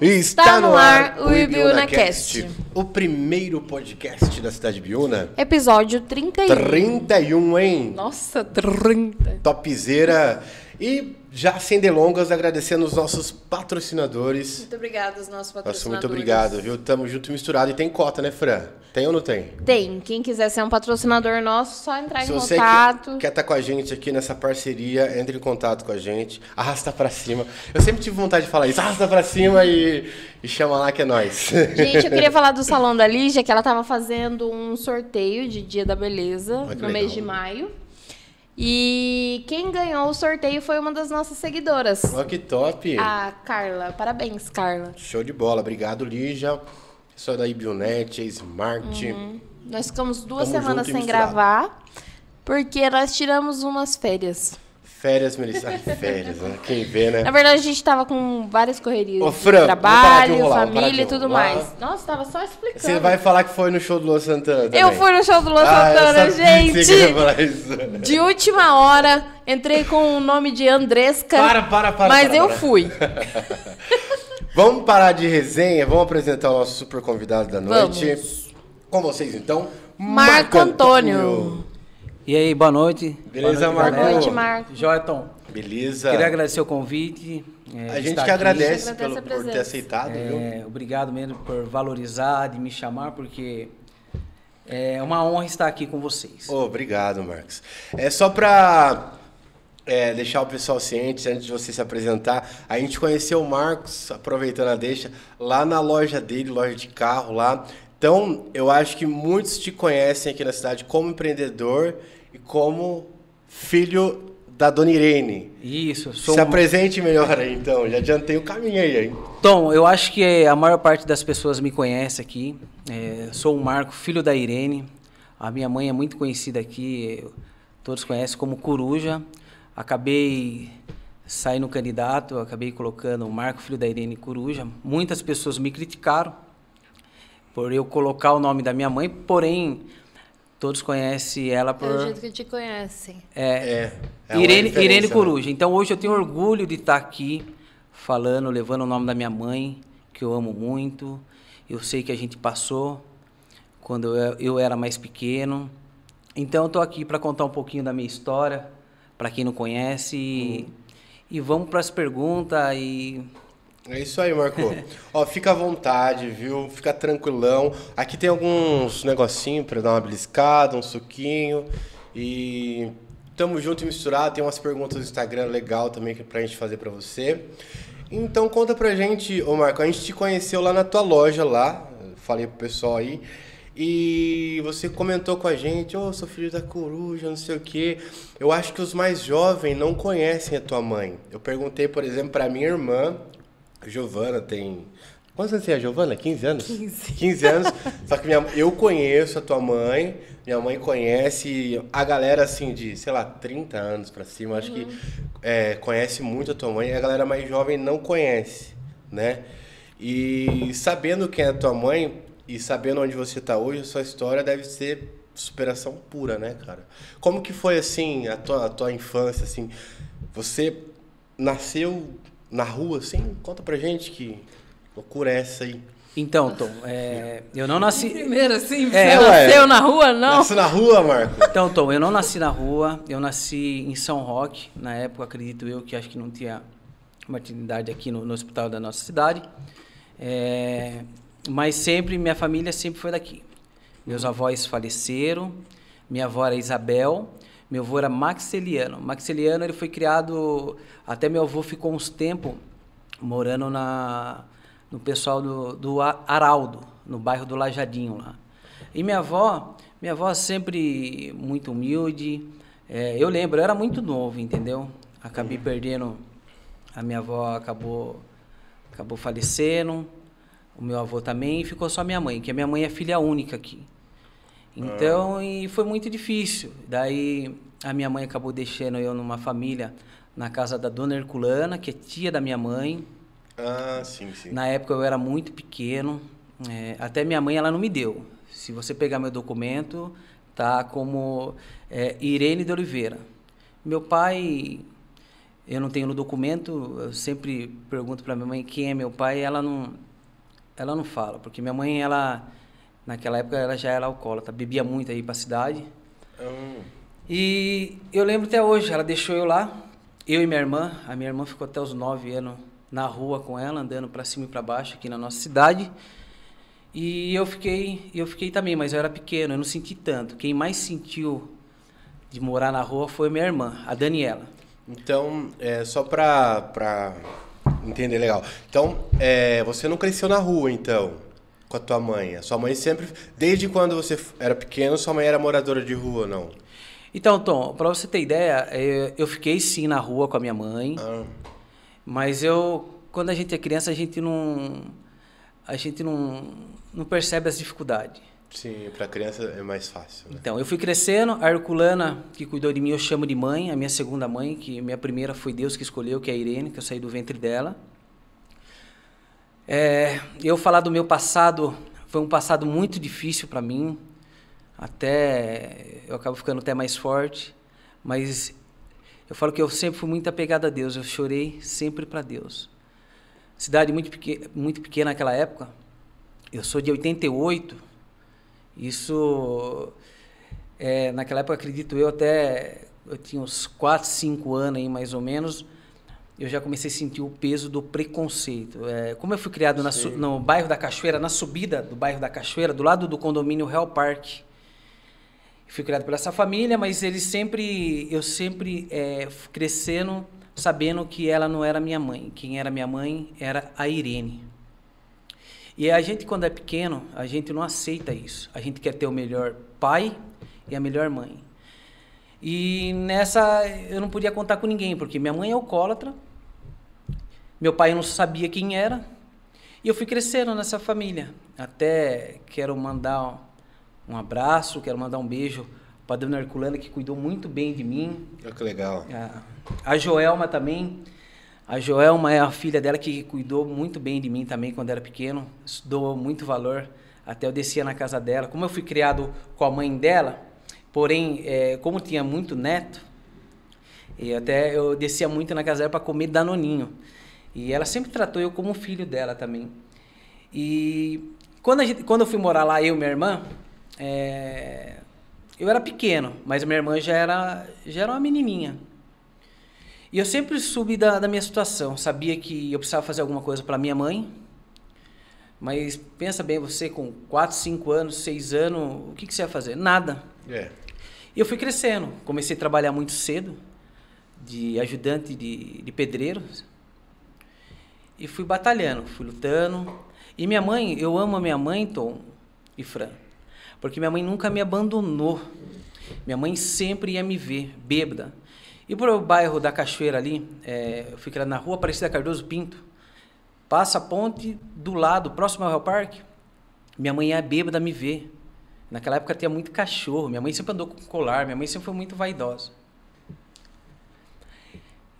Está no ar o IbiúnaCast, o primeiro podcast da cidade de Ibiúna. Episódio 31. 31, hein? Nossa, 30. Topzera. E já sem delongas, agradecendo os nossos patrocinadores. Muito obrigada aos nossos patrocinadores. Nossa, muito obrigado, viu? Tamo junto e misturado. E tem cota, né, Fran? Tem ou não tem? Tem. Quem quiser ser um patrocinador nosso, só entrar em Se você contato. quer estar com a gente aqui nessa parceria, entre em contato com a gente. Arrasta pra cima. Eu sempre tive vontade de falar isso. Arrasta pra cima e chama lá que é nóis. Gente, eu queria falar do Salão da Lígia, que ela estava fazendo um sorteio de Dia da Beleza no mês de maio. E quem ganhou o sorteio foi uma das nossas seguidoras. Olha que top. A Carla. Parabéns, Carla. Show de bola. Obrigado, Lígia. Pessoal da Ibiunet, Smart. Nós ficamos 2 Tamo semanas junto e sem misturado. gravar, porque nós tiramos umas férias. Férias, Melissa. Ai, férias, né? Quem vê, né? Na verdade, a gente tava com várias correrias. Ô, de Fran, trabalho, vamos parar de enrolar, família e tudo vamos parar de mais. Nossa, tava só explicando. Você vai falar que foi no show do Luan Santana também. Eu fui no show do Luan eu Santana, sabia que você ia gente. falar isso. De última hora, entrei com o nome de Andresca. Para. Mas eu fui. Vamos parar de resenha, vamos apresentar o nosso super convidado da noite. Vamos. Com vocês, então, Marco Antônio. E aí, boa noite. Beleza, boa noite, Marco? Boa noite, Marco. Joyton, Beleza. queria agradecer o convite. A gente estar que aqui. agradece Agradece a por ter presença. aceitado, viu? Obrigado mesmo por valorizar, de me chamar, porque é uma honra estar aqui com vocês. Obrigado, Marcos. É só pra deixar o pessoal ciente, antes de você se apresentar, a gente conheceu o Marcos, aproveitando a deixa, lá na loja dele, loja de carro lá. Então, eu acho que muitos te conhecem aqui na cidade como empreendedor e como filho da Dona Irene. Isso, Se apresente melhor aí, então. Já adiantei o caminho aí, hein? Tom, eu acho que a maior parte das pessoas me conhece aqui. Sou o Marco, filho da Irene. A minha mãe é muito conhecida aqui, todos conhecem como Coruja. Acabei saindo candidato, acabei colocando o Marco, filho da Irene Coruja. Muitas pessoas me criticaram por eu colocar o nome da minha mãe, porém, todos conhecem ela por... É o jeito que te conhecem. uma Irene referência, Coruja. né? Então hoje eu tenho orgulho de estar aqui falando, levando o nome da minha mãe, que eu amo muito. Eu sei que a gente passou quando eu era mais pequeno. Então eu estou aqui para contar um pouquinho da minha história, para quem não conhece. E vamos para as perguntas e... É isso aí, Marco. Ó, fica à vontade, viu? Fica tranquilão. Aqui tem alguns negocinhos pra dar uma beliscada, um suquinho. E tamo junto e misturado. Tem umas perguntas no Instagram legal também pra gente fazer pra você. Então conta pra gente, ô Marco, a gente te conheceu lá na tua loja lá. Falei pro pessoal aí. E você comentou com a gente, sou filho da Coruja, não sei o quê. Eu acho que os mais jovens não conhecem a tua mãe. Eu perguntei, por exemplo, pra minha irmã, Giovana, tem... Quantos anos tem a Giovana? 15 anos? 15 anos. Só que eu conheço a tua mãe, minha mãe conhece a galera, assim, de, sei lá, 30 anos pra cima. Acho que conhece muito a tua mãe. A galera mais jovem não conhece, né? E sabendo quem é a tua mãe e sabendo onde você tá hoje, a sua história deve ser superação pura, né, cara? Como que foi, assim, a tua infância, assim? Você nasceu... na rua, assim? Conta pra gente que loucura é essa aí. Então, Tom, eu não nasci... Primeiro, assim, ué. nasceu na rua, não? Nasceu na rua, Marco? Então, Tom, eu não nasci na rua, eu nasci em São Roque. Na época, acredito eu, que acho que não tinha maternidade aqui no hospital da nossa cidade. Mas sempre, minha família sempre foi daqui. Meus avós faleceram, minha avó era Isabel, meu avô era Maxeliano. Maxeliano, ele foi criado... Até meu avô ficou uns tempos morando no pessoal do Araldo, no bairro do Lajadinho lá. E minha avó sempre muito humilde. Eu lembro, eu era muito novo, entendeu? Acabei perdendo... A minha avó acabou falecendo. O meu avô também. E ficou só minha mãe, que a minha mãe é filha única aqui. Então, e foi muito difícil. Daí, a minha mãe acabou deixando eu numa família na casa da Dona Herculana, que é tia da minha mãe. Ah, sim. Na época eu era muito pequeno. Até minha mãe, ela não me deu. Se você pegar meu documento, tá como Irene de Oliveira. Meu pai Eu não tenho no documento, eu sempre pergunto para minha mãe quem é meu pai, e ela não fala, porque minha mãe, naquela época, ela já era alcoólatra, bebia muito aí para a cidade. E eu lembro até hoje, ela deixou eu lá, eu e minha irmã. A minha irmã ficou até os 9 anos na rua com ela, andando para cima e para baixo aqui na nossa cidade. E eu fiquei também, mas eu era pequeno, eu não senti tanto. Quem mais sentiu de morar na rua foi minha irmã, a Daniela. Então, só para entender legal. Então, você não cresceu na rua, então, com a tua mãe? A sua mãe sempre, desde quando você era pequeno, sua mãe era moradora de rua, não? Então, Tom, para você ter ideia, eu fiquei sim na rua com a minha mãe, mas quando a gente é criança, a gente não percebe as dificuldades. Sim, para criança é mais fácil, né? Então, eu fui crescendo, a Herculana, que cuidou de mim, eu chamo de mãe, a minha segunda mãe, que minha primeira foi Deus que escolheu, que é a Irene, que eu saí do ventre dela. Eu falar do meu passado, foi um passado muito difícil para mim, eu acabo ficando até mais forte, mas eu falo que eu sempre fui muito apegado a Deus, eu chorei sempre para Deus. Cidade muito pequena naquela época, eu sou de 88, isso, naquela época, acredito eu tinha uns 4, 5 anos aí, mais ou menos, eu já comecei a sentir o peso do preconceito. Como eu fui criado no bairro da Cachoeira, na subida do bairro da Cachoeira, do lado do condomínio Real Park, fui criado por essa família, mas eu sempre crescendo, sabendo que ela não era minha mãe. Quem era minha mãe era a Irene. E a gente, quando é pequeno, a gente não aceita isso. A gente quer ter o melhor pai e a melhor mãe. E nessa, eu não podia contar com ninguém, porque minha mãe é alcoólatra, meu pai eu não sabia quem era, e eu fui crescendo nessa família. Até quero mandar um abraço, quero mandar um beijo para a dona Herculana, que cuidou muito bem de mim. Que legal. A Joelma também. A Joelma é a filha dela que cuidou muito bem de mim também quando era pequeno. Dou muito valor. Até eu descia na casa dela. Como eu fui criado com a mãe dela, porém, como tinha muito neto, e até eu descia muito na casa dela para comer danoninho. E ela sempre tratou eu como um filho dela também. E quando eu fui morar lá, eu e minha irmã, eu era pequeno, mas minha irmã já era uma menininha. E eu sempre soube da minha situação, sabia que eu precisava fazer alguma coisa para minha mãe, mas pensa bem, você com 4, 5 anos, 6 anos, o que você ia fazer? Nada. E eu fui crescendo, comecei a trabalhar muito cedo, de ajudante de pedreiro, e fui batalhando, fui lutando. E minha mãe, eu amo a minha mãe, Tom e Fran, porque minha mãe nunca me abandonou. Minha mãe sempre ia me ver, bêbada. E para o bairro da Cachoeira ali, eu fui criado na rua Aparecida Cardoso Pinto, passa a ponte do lado, próximo ao Real Park, minha mãe ia bêbada me ver. Naquela época tinha muito cachorro, minha mãe sempre andou com colar, minha mãe sempre foi muito vaidosa.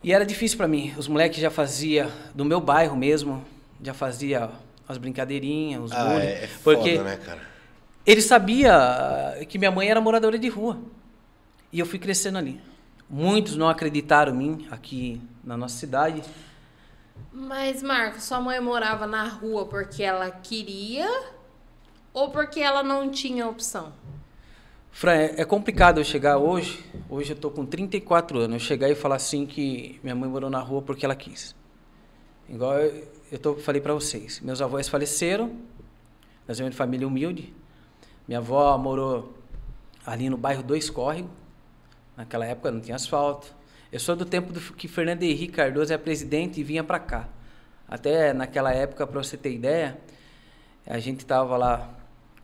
E era difícil para mim, os moleques já faziam, do meu bairro mesmo, já fazia as brincadeirinhas, os bullying. É foda, porque né, cara? ele sabia que minha mãe era moradora de rua. E eu fui crescendo ali. Muitos não acreditaram em mim aqui na nossa cidade. Mas, Marcos, sua mãe morava na rua porque ela queria ou porque ela não tinha opção? Fran, é complicado eu chegar hoje eu estou com 34 anos, eu chegar e falar assim que minha mãe morou na rua porque ela quis. Igual falei para vocês, meus avós faleceram, nós somos de família humilde, minha avó morou ali no bairro Dois Córregos, naquela época não tinha asfalto. Eu sou do tempo que Fernando Henrique Cardoso era presidente e vinha para cá. Até naquela época, para você ter ideia, a gente estava lá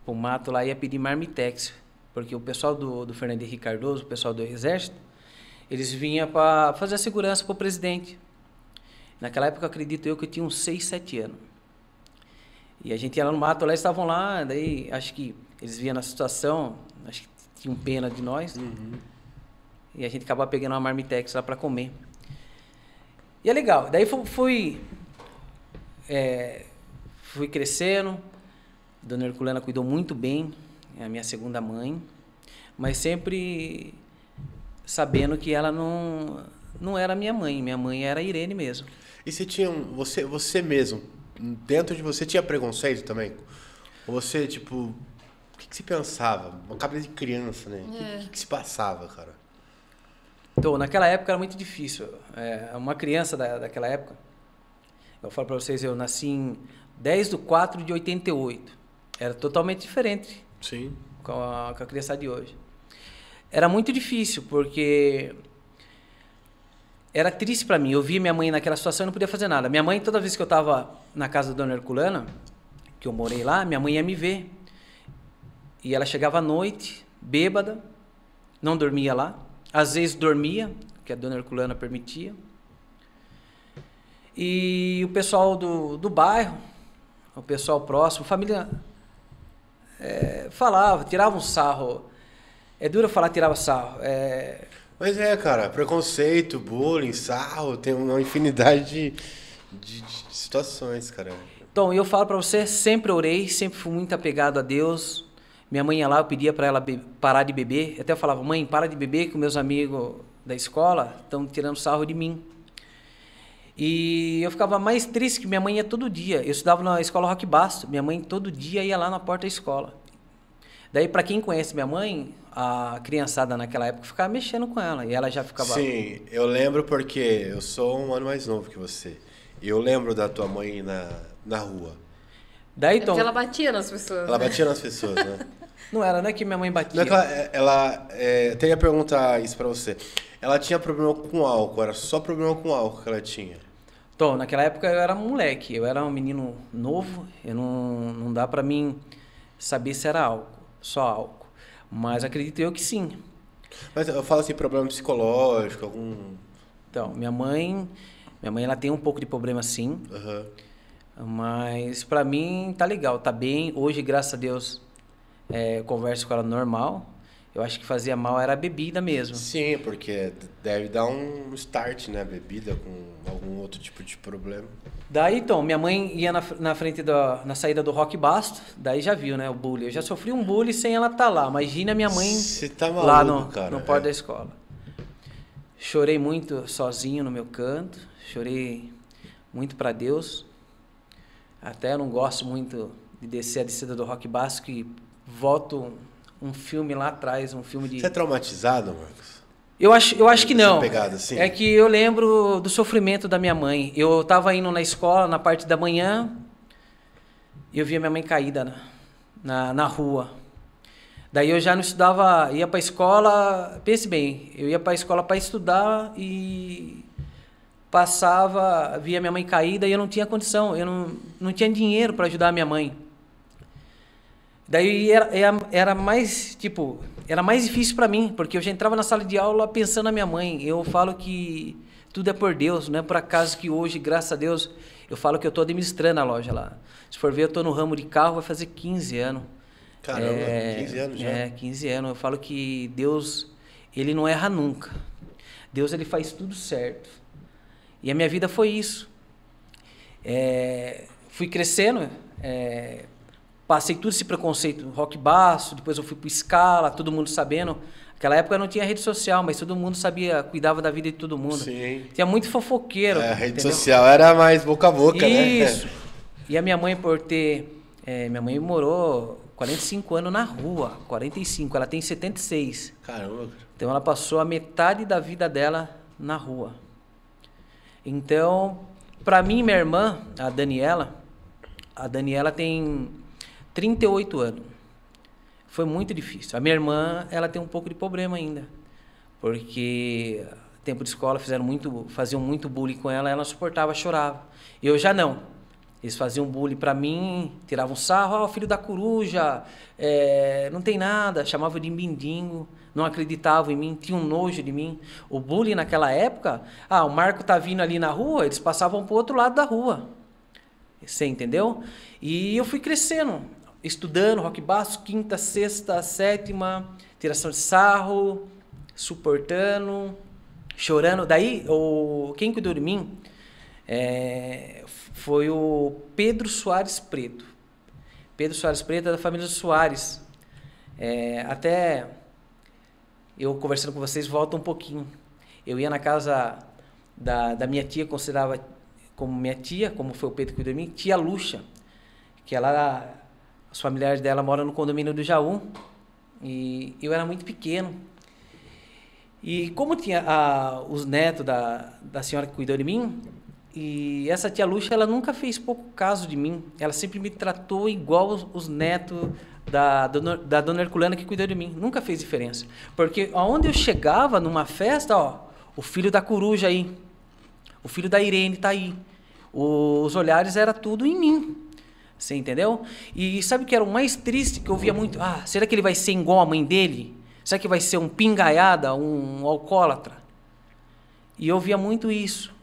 pro mato lá e ia pedir marmitex, porque o pessoal do Fernando Henrique Cardoso, o pessoal do Exército, eles vinham para fazer a segurança para o presidente. Naquela época, acredito eu que eu tinha uns 6, 7 anos. E a gente ia lá no mato, lá eles estavam lá, daí acho que eles viam na situação, acho que tinham pena de nós. E a gente acabava pegando uma marmitex lá para comer. E é legal. Daí fui crescendo. Dona Herculana cuidou muito bem, é a minha segunda mãe, mas sempre sabendo que ela não não era minha mãe era a Irene mesmo. E você tinha, você mesmo, dentro de você tinha preconceito também? Ou você, tipo, o que você pensava? Uma cabeça de criança, né? O que se passava, cara? Então, naquela época era muito difícil. Uma criança daquela época, eu falo para vocês, eu nasci em 10/4/88. Era totalmente diferente. Sim. Com a criança de hoje. Era muito difícil, porque era triste para mim. Eu via minha mãe naquela situação e não podia fazer nada. Minha mãe, toda vez que eu estava na casa da dona Herculana, que eu morei lá, minha mãe ia me ver. E ela chegava à noite, bêbada, não dormia lá. Às vezes dormia, que a dona Herculana permitia. E o pessoal do bairro, o pessoal próximo, família, falava, tirava um sarro. É duro falar tirava sarro. Mas cara, preconceito, bullying, sarro, tem uma infinidade de situações, cara. Então, eu falo pra você, sempre orei, sempre fui muito apegado a Deus. Minha mãe ia lá, eu pedia pra ela parar de beber. Eu até falava, mãe, para de beber, que meus amigos da escola estão tirando sarro de mim. E eu ficava mais triste que minha mãe ia todo dia. Eu estudava na escola Roque Basto, minha mãe todo dia ia lá na porta da escola. Daí, para quem conhece minha mãe, a criançada naquela época ficava mexendo com ela. E ela já ficava... Sim, eu lembro porque eu sou um ano mais novo que você. E eu lembro da tua mãe na rua. Daí, então... Porque ela batia nas pessoas. Ela batia nas pessoas, né? Não não é que minha mãe batia. Não é que ela teria que perguntar isso pra você. Ela tinha problema com álcool, era só problema com álcool que ela tinha. Então, naquela época eu era moleque, eu era um menino novo, não dá pra mim saber se era álcool, só álcool. Mas acredito eu que sim. Mas eu falo assim, problema psicológico, algum... Então, minha mãe ela tem um pouco de problema sim. Uhum. Mas pra mim tá legal, tá bem. Hoje, graças a Deus, eu converso com ela normal. Eu acho que fazia mal era a bebida mesmo. Sim, porque deve dar um start, né? A bebida com algum outro tipo de problema. Daí, então, minha mãe ia na frente na saída do Roque Basto, daí já viu, né, o bullying. Eu já sofri um bullying sem ela estar lá. Imagina minha mãe tá maluco, lá no cara, porta da escola. Chorei muito sozinho no meu canto, chorei muito para Deus. Até eu não gosto muito de descer a descida do Roque Basto, que volto um filme lá atrás, um filme de... Você é traumatizado, Marcos? Eu acho que não. Pegado assim? É que eu lembro do sofrimento da minha mãe. Eu estava indo na escola, na parte da manhã, e eu via minha mãe caída na rua. Daí eu já não estudava, ia para a escola, pense bem, eu ia para a escola para estudar e passava, via minha mãe caída e eu não tinha condição, eu não tinha dinheiro para ajudar a minha mãe. Daí era mais difícil para mim, porque eu já entrava na sala de aula pensando na minha mãe. Eu falo que tudo é por Deus, não é por acaso que hoje, graças a Deus, eu falo que eu estou administrando a loja lá. Se for ver, eu estou no ramo de carro, vai fazer 15 anos. Caramba, 15 anos já? 15 anos. Eu falo que Deus, ele não erra nunca. Deus, ele faz tudo certo. E a minha vida foi isso. Fui crescendo, passei todo esse preconceito, Roque Basto, depois eu fui pro Scala, todo mundo sabendo. Naquela época não tinha rede social, mas todo mundo sabia, cuidava da vida de todo mundo. Sim. Tinha muito fofoqueiro. A rede entendeu? social era mais boca a boca, Isso. né? E a minha mãe, por ter... minha mãe morou 45 anos na rua, 45, ela tem 76. Caramba. Então ela passou a metade da vida dela na rua. Então, para mim, minha irmã, a Daniela tem 38 anos. Foi muito difícil. A minha irmã, ela tem um pouco de problema ainda. Porque tempo de escola faziam muito bullying com ela, ela não suportava, chorava. Eu já não. Eles faziam bullying para mim, tiravam sarro, filho da coruja, não tem nada, chamavam de mindingo, não acreditavam em mim, tinham nojo de mim. O bullying naquela época, o Marco tá vindo ali na rua, eles passavam pro outro lado da rua. Você entendeu? E eu fui crescendo, estudando, Roque Basto, quinta, sexta, sétima, tiração de sarro, suportando, chorando. Daí, quem cuidou de mim foi o Pedro Soares Preto. Pedro Soares Preto é da família Soares. Até eu conversando com vocês, volta um pouquinho. Eu ia na casa da minha tia, considerava como minha tia, como foi o Pedro que cuidou de mim, tia Lucha, que os familiares dela moram no condomínio do Jaú, e eu era muito pequeno. E como tinha os netos da senhora que cuidou de mim, e essa tia Lucha, ela nunca fez pouco caso de mim, ela sempre me tratou igual os netos da dona Herculana que cuidou de mim, nunca fez diferença. Porque aonde eu chegava numa festa, ó, o filho da coruja aí, o filho da Irene tá aí. Os olhares era tudo em mim. Você entendeu? E sabe o que era o mais triste? Que eu via muito. Ah, será que ele vai ser igual a mãe dele? Será que vai ser um pingaiada, um alcoólatra? E eu via muito isso.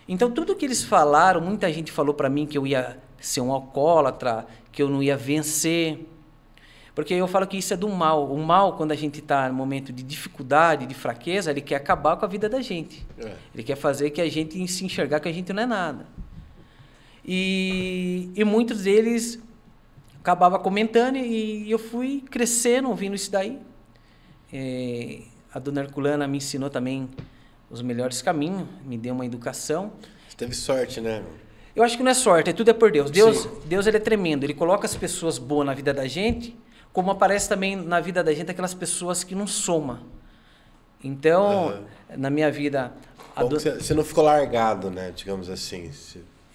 Então, tudo que eles falaram, muita gente falou para mim que eu ia ser um alcoólatra, que eu não ia vencer. Porque eu falo que isso é do mal. O mal, quando a gente está no momento de dificuldade, de fraqueza, ele quer acabar com a vida da gente. Ele quer fazer que a gente se enxergar que a gente não é nada. E muitos deles acabavam comentando e eu fui crescendo, ouvindo isso daí. A dona Herculana me ensinou também os melhores caminhos, me deu uma educação. Você teve sorte, né? Eu acho que não é sorte, tudo é por Deus. Deus ele é tremendo, ele coloca as pessoas boas na vida da gente, como aparece também na vida da gente aquelas pessoas que não somam. Então, na minha vida... Você não ficou largado, né? Digamos assim.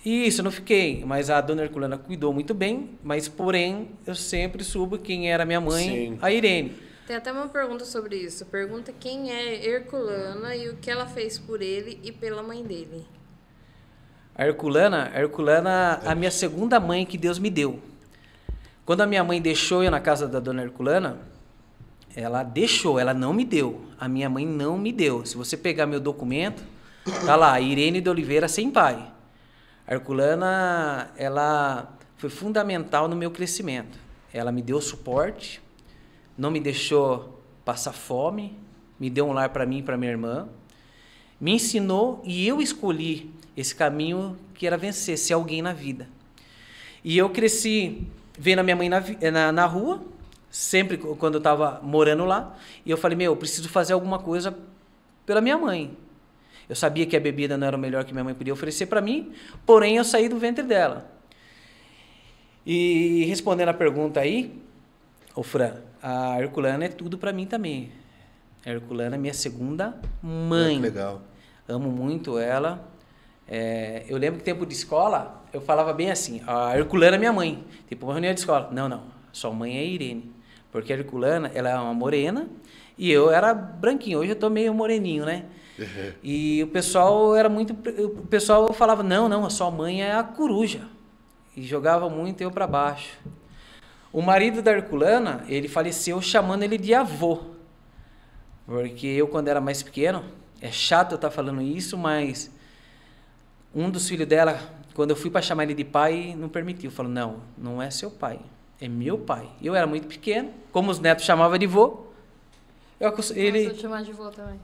Isso, eu não fiquei. Mas a dona Herculana cuidou muito bem, mas, porém, eu sempre soube quem era minha mãe, sim, a Irene. Tem até uma pergunta sobre isso. Pergunta quem é Herculana e o que ela fez por ele e pela mãe dele. A Herculana, a minha segunda mãe que Deus me deu. Quando a minha mãe deixou eu na casa da dona Herculana, ela deixou, ela não me deu. A minha mãe não me deu. Se você pegar meu documento, tá lá, Irene de Oliveira sem pai. A Herculana, ela foi fundamental no meu crescimento. Ela me deu suporte, não me deixou passar fome, me deu um lar para mim e para minha irmã, me ensinou e eu escolhi esse caminho que era vencer, ser alguém na vida. E eu cresci vendo a minha mãe na rua, sempre quando eu estava morando lá, e eu falei, eu preciso fazer alguma coisa pela minha mãe. Eu sabia que a bebida não era o melhor que minha mãe podia oferecer para mim, porém eu saí do ventre dela. E respondendo a pergunta aí, ô Fran, a Herculana é tudo para mim também. A Herculana é minha segunda mãe. Que legal. Amo muito ela. Eu lembro que tempo de escola, eu falava bem assim, a Herculana é minha mãe. Tipo, uma reunião de escola. Não, sua mãe é a Irene. Porque a Herculana, ela é uma morena e eu era branquinho. Hoje eu tô meio moreninho, né? Uhum. E o pessoal falava, não, a sua mãe é a coruja. E jogava muito eu para baixo. O marido da Herculana, ele faleceu chamando ele de avô. Porque eu, quando era mais pequeno, é chato eu estar falando isso, mas um dos filhos dela, quando eu fui para chamar ele de pai, não permitiu. Falou, não é seu pai, é meu pai. Eu era muito pequeno, como os netos chamavam de vô. Ele chamar de vô também.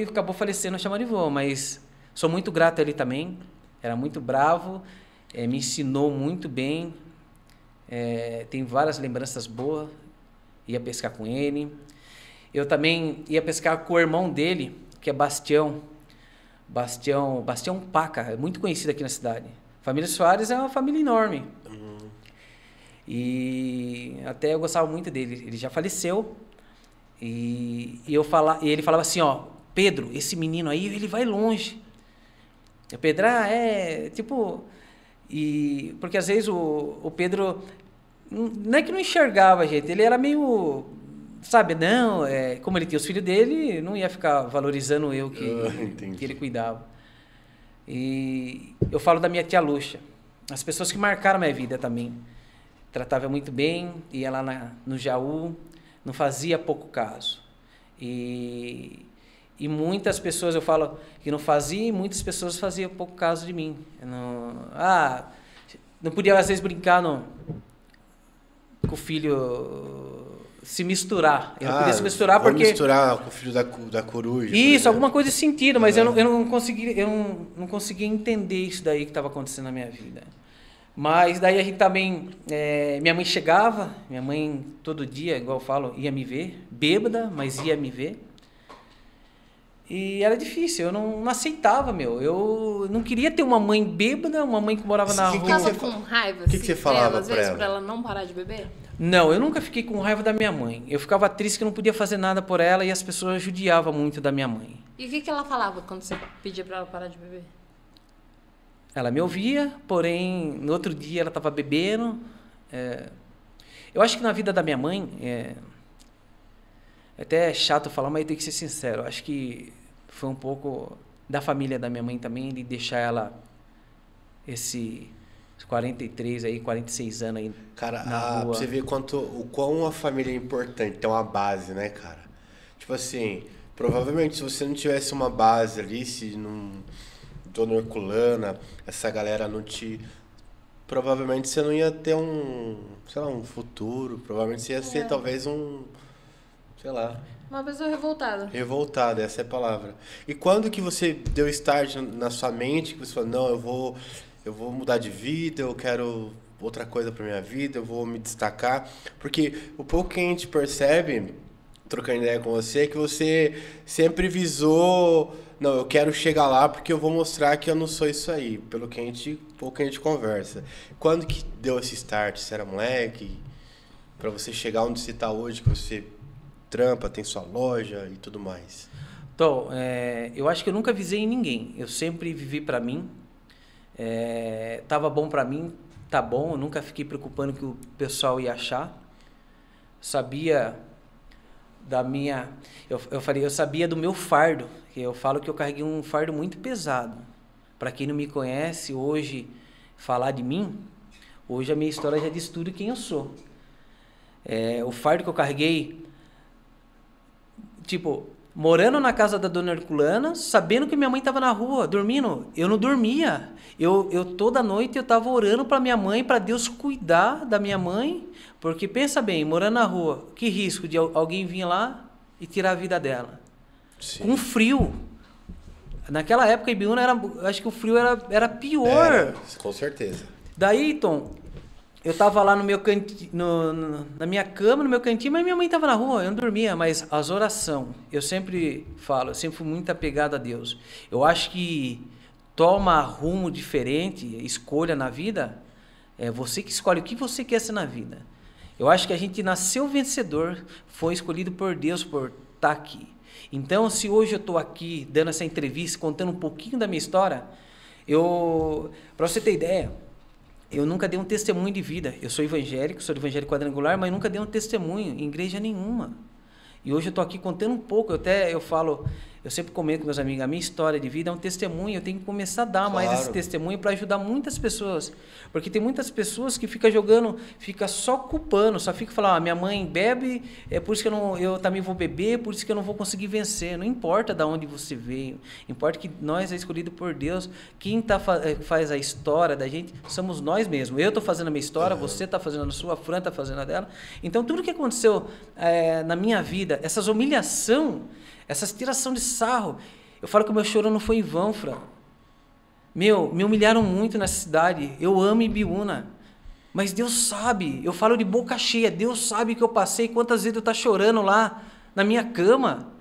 Acabou falecendo, chamando de vô, mas sou muito grato a ele também. Era muito bravo, me ensinou muito bem. Tem várias lembranças boas. Ia pescar com ele. Eu também ia pescar com o irmão dele, que é Bastião Paca, é muito conhecido aqui na cidade. Família Soares é uma família enorme. Uhum. E até eu gostava muito dele. Ele já faleceu. E ele falava assim, Pedro, esse menino aí, ele vai longe. O Pedro, porque às vezes o Pedro, não é que não enxergava a gente, ele era meio, como ele tinha os filhos dele, não ia ficar valorizando eu que ele cuidava. E eu falo da minha tia Lucha, as pessoas que marcaram a minha vida também. Tratava muito bem, ia lá no Jaú, não fazia pouco caso. E muitas pessoas, eu falo que não fazia, e muitas pessoas faziam pouco caso de mim. Não podia, às vezes, brincar com o filho, se misturar. Eu não podia se misturar porque... misturar com o filho da coruja. Isso, alguma coisa de sentido, mas eu não conseguia entender isso daí que estava acontecendo na minha vida. Mas daí a gente também... minha mãe chegava, minha mãe todo dia, igual eu falo, ia me ver, bêbada, mas ia me ver. E era difícil, eu não aceitava, meu. Eu não queria ter uma mãe bêbada, uma mãe que morava na rua. Você ficava com raiva? O que você falava às vezes, pra ela não parar de beber? Não, eu nunca fiquei com raiva da minha mãe. Eu ficava triste que eu não podia fazer nada por ela e as pessoas judiavam muito da minha mãe. E o que ela falava quando você pedia pra ela parar de beber? Ela me ouvia, porém, no outro dia ela estava bebendo. Eu acho que na vida da minha mãe... É até chato falar, mas eu tenho que ser sincero. Eu acho que foi um pouco da família da minha mãe também, de deixar ela esses 43 aí, 46 anos aí. Cara, na rua. você vê o quão a família é importante, tem uma base, né, cara? Tipo assim, provavelmente se você não tivesse uma base ali, se não... Dona Herculana, essa galera não te... Provavelmente você não ia ter um futuro. Provavelmente você ia ser talvez sei lá. Uma pessoa revoltada. Revoltada, essa é a palavra. E quando que você deu start na sua mente, que você falou, não, eu vou mudar de vida, eu quero outra coisa pra minha vida, eu vou me destacar. Porque o pouco que a gente percebe, trocando ideia com você, é que você sempre visou, não, eu quero chegar lá porque eu vou mostrar que eu não sou isso aí, pelo que pouco que a gente conversa. Quando que deu esse start? Você era moleque? Pra você chegar onde você tá hoje, que você trampa, tem sua loja e tudo mais. Então, eu acho que eu nunca visei em ninguém. Eu sempre vivi para mim. Tava bom para mim, tá bom. Eu nunca fiquei preocupando o que o pessoal ia achar. Sabia da minha... Eu sabia do meu fardo. Eu falo que eu carreguei um fardo muito pesado. Para quem não me conhece, hoje, falar de mim, hoje a minha história já diz tudo quem eu sou. O fardo que eu carreguei... Tipo, morando na casa da Dona Herculana, sabendo que minha mãe estava na rua, dormindo. Eu não dormia. Eu toda noite eu estava orando para minha mãe, para Deus cuidar da minha mãe. Porque pensa bem, morando na rua, que risco de alguém vir lá e tirar a vida dela. Sim. Com frio. Naquela época, em Ibiúna, acho que o frio era pior. Com certeza. Daí, Tom... Eu estava lá no meu na minha cama, no meu cantinho, mas minha mãe estava na rua, eu não dormia. Mas as orações, eu sempre falo, eu sempre fui muito apegado a Deus. Eu acho que toma rumo diferente, escolha na vida, é você que escolhe o que você quer ser na vida. Eu acho que a gente nasceu vencedor, foi escolhido por Deus por estar aqui. Então, se hoje eu estou aqui dando essa entrevista, contando um pouquinho da minha história, para você ter ideia, eu nunca dei um testemunho de vida. Eu sou evangélico, sou do evangelho quadrangular, mas nunca dei um testemunho em igreja nenhuma. E hoje eu estou aqui contando um pouco. Eu sempre comento com meus amigos, a minha história de vida é um testemunho. Eu tenho que começar a dar mais esse testemunho para ajudar muitas pessoas. Porque tem muitas pessoas que ficam jogando, fica só culpando, só fica falando, minha mãe bebe, é por isso que eu também vou beber, por isso que eu não vou conseguir vencer. Não importa de onde você veio, importa que nós é escolhido por Deus. Quem faz a história da gente somos nós mesmos. Eu estou fazendo a minha história, você está fazendo a sua, a Fran está fazendo a dela. Então tudo que aconteceu na minha vida, essas humilhações, essas tiração de sarro, eu falo que o meu choro não foi em vão, Fran. Me humilharam muito nessa cidade. Eu amo Ibiúna. Mas Deus sabe, eu falo de boca cheia, Deus sabe que eu passei, quantas vezes eu estou chorando lá na minha cama.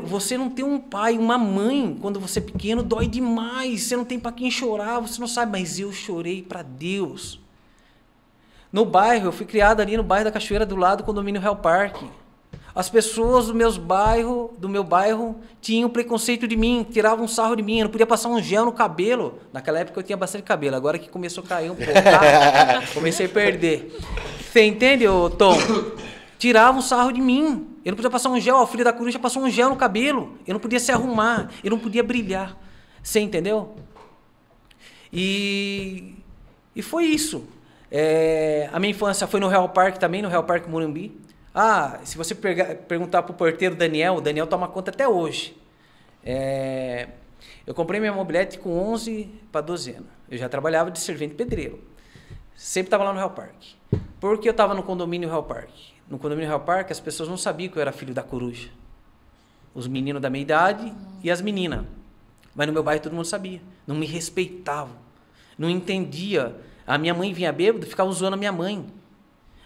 Você não tem um pai, uma mãe, quando você é pequeno, dói demais. Você não tem para quem chorar, você não sabe. Mas eu chorei para Deus. No bairro, eu fui criado ali no bairro da Cachoeira, do lado do condomínio Real Park. As pessoas do meu bairro tinham preconceito de mim, tiravam um sarro de mim, eu não podia passar um gel no cabelo. Naquela época eu tinha bastante cabelo, agora que começou a cair um pouco, tá? Comecei a perder. Você entende, Tom? Tiravam um sarro de mim. Eu não podia passar um gel, a filha da coruja passou um gel no cabelo. Eu não podia se arrumar, eu não podia brilhar. Você entendeu? E foi isso. A minha infância foi no Real Park também, no Real Park Morumbi. Se você perguntar para o porteiro Daniel, o Daniel toma conta até hoje. Eu comprei minha mobilete com 11 para 12 anos. Eu já trabalhava de servente pedreiro. Sempre estava lá no Real Park. Por que eu estava no condomínio Real Park? No condomínio Real Park, as pessoas não sabiam que eu era filho da coruja. Os meninos da minha idade e as meninas. Mas no meu bairro todo mundo sabia. Não me respeitavam. Não entendia. A minha mãe vinha bêbada, ficava zoando a minha mãe.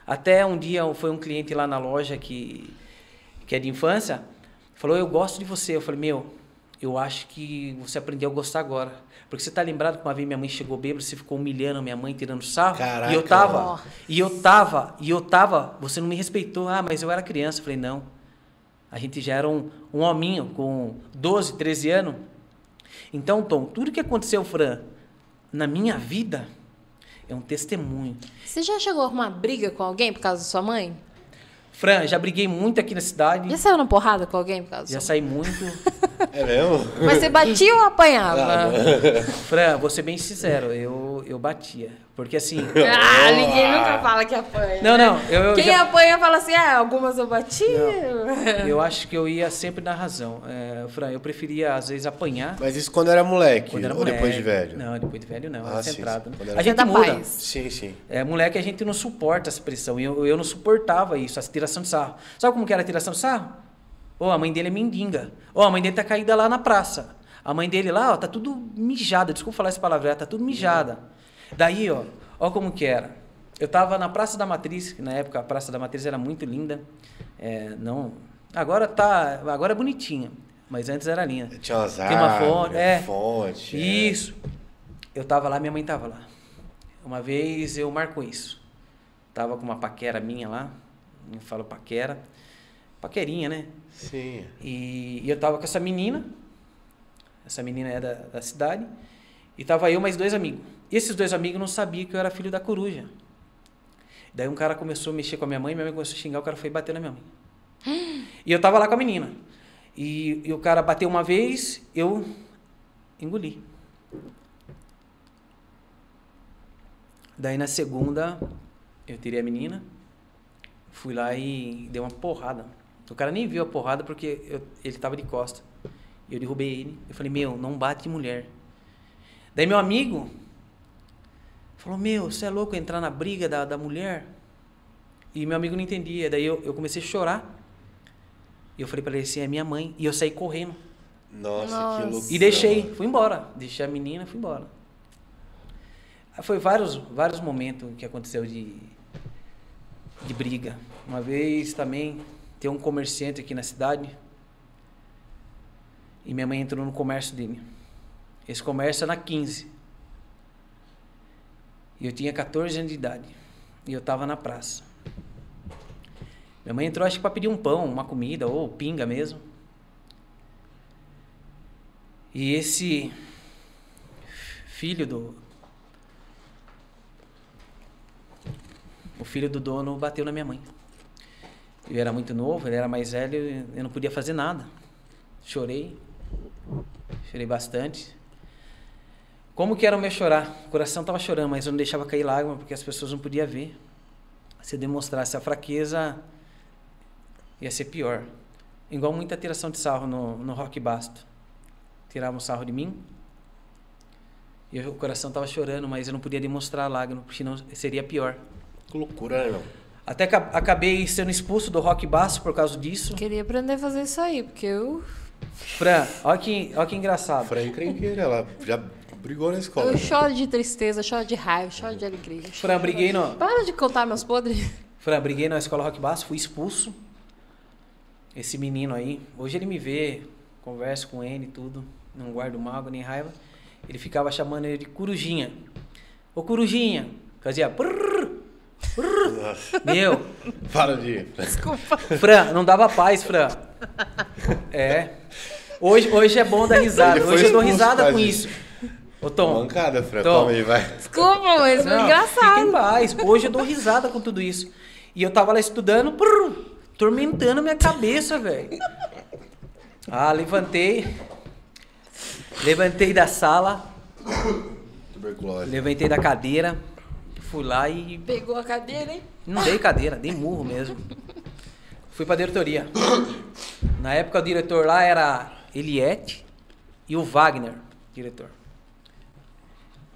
Até um dia foi um cliente lá na loja que é de infância, Falou, eu gosto de você. Eu falei, meu, eu acho que você aprendeu a gostar agora. Porque você tá lembrado que uma vez minha mãe chegou bêbada, você ficou humilhando minha mãe, tirando sarro? Caraca. E eu tava, você não me respeitou. Ah, mas eu era criança. Eu falei, não. A gente já era um hominho com 12, 13 anos. Então, Tom, tudo que aconteceu, Fran, na minha vida, é um testemunho. Você já chegou a arrumar briga com alguém por causa da sua mãe? Fran, já briguei muito aqui na cidade. Já saiu na porrada com alguém por causa da Já sua mãe? saí muito. É mesmo? Mas você batia ou apanhava? Fran, vou ser bem sincero, eu batia. Porque assim... Ninguém nunca fala que apanha. Não, não. Quem apanha fala assim, algumas eu bati. Eu acho que eu ia sempre na razão. Fran, eu preferia às vezes apanhar. Mas isso quando era moleque Quando era ou moleque. depois de velho? Não, depois de velho não. É sim, centrado. sim. A gente da muda. paz. Sim, sim. Moleque, a gente não suporta essa pressão. Eu não suportava isso, essa tiração de sarro. Sabe como que era a tiração de sarro? A mãe dele é mendiga. A mãe dele tá caída lá na praça. A mãe dele lá, tá tudo mijada. Desculpa falar essa palavra, tá tudo mijada. Daí, ó como que era. Eu tava na Praça da Matriz, que na época a Praça da Matriz era muito linda. Agora é bonitinha, mas antes era linda. Tinha umas Tem uma árvores, fonte. fonte. Isso. Eu tava lá, minha mãe tava lá. Uma vez eu marco isso. Tava com uma paquera minha lá. Eu falo paquera. Paquerinha, né? Sim. E eu tava com essa menina. Essa menina é da cidade. E tava eu mais 2 amigos. E esses 2 amigos não sabiam que eu era filho da coruja. Daí um cara começou a mexer com a minha mãe começou a xingar, o cara foi bater na minha mãe. E eu tava lá com a menina. E o cara bateu uma vez, eu engoli. Daí na segunda, eu tirei a menina, fui lá e dei uma porrada. O cara nem viu a porrada porque ele tava de costa. Eu derrubei ele. Eu falei, meu, não bate mulher. Daí meu amigo falou, meu, você é louco entrar na briga da mulher? E meu amigo não entendia. Daí eu comecei a chorar. E eu falei pra ele assim, é minha mãe. E eu saí correndo. Nossa, que loucura. E deixei, fui embora. Deixei a menina, fui embora. Foi vários momentos que aconteceu de briga. Uma vez também, tem um comerciante aqui na cidade. E minha mãe entrou no comércio dele. Esse comércio é na 15. E eu tinha 14 anos de idade. E eu estava na praça. Minha mãe entrou, acho que para pedir um pão, uma comida, ou pinga mesmo. E esse filho o filho do dono bateu na minha mãe. Eu era muito novo, ele era mais velho, eu não podia fazer nada. Chorei bastante. Como que era o meu chorar? O coração estava chorando, mas eu não deixava cair lágrima, porque as pessoas não podiam ver. Se eu demonstrasse a fraqueza, ia ser pior. Igual muita tiração de sarro no Rock Basto. Tiravam sarro de mim, e o coração estava chorando, mas eu não podia demonstrar a lágrima, porque senão seria pior. Que loucura, né, meu? Até que acabei sendo expulso do Rock Basto por causa disso. Queria aprender a fazer isso aí, porque eu... Fran, olha que engraçado. Fran encrenqueira, ela já brigou na escola. Eu choro de tristeza, choro de raiva, choro de alegria. Fran, briguei no... Para de contar meus podres. Fran, briguei na escola Rock Basto, fui expulso. Esse menino aí, hoje ele me vê, converso com ele e tudo, não guardo mágoa nem raiva. Ele ficava chamando ele de Corujinha. Ô Corujinha, fazia... Brrr, brrr. Meu... Para de... Desculpa. Fran, não dava paz, Fran. Hoje é bom dar risada. Hoje eu dou risada com isso. Ô, Tom. Mancada, Fran. Tom. Calma aí, vai. Desculpa, mas foi Não, engraçado. Fica em paz. Hoje eu dou risada com tudo isso. E eu tava lá estudando, tormentando minha cabeça, velho. Levantei da sala. Tuberculose. Levantei da cadeira. Fui lá e... Pegou a cadeira, hein? Não dei cadeira, dei murro mesmo. Fui pra diretoria. Na época o diretor lá era Eliette e o Wagner, diretor.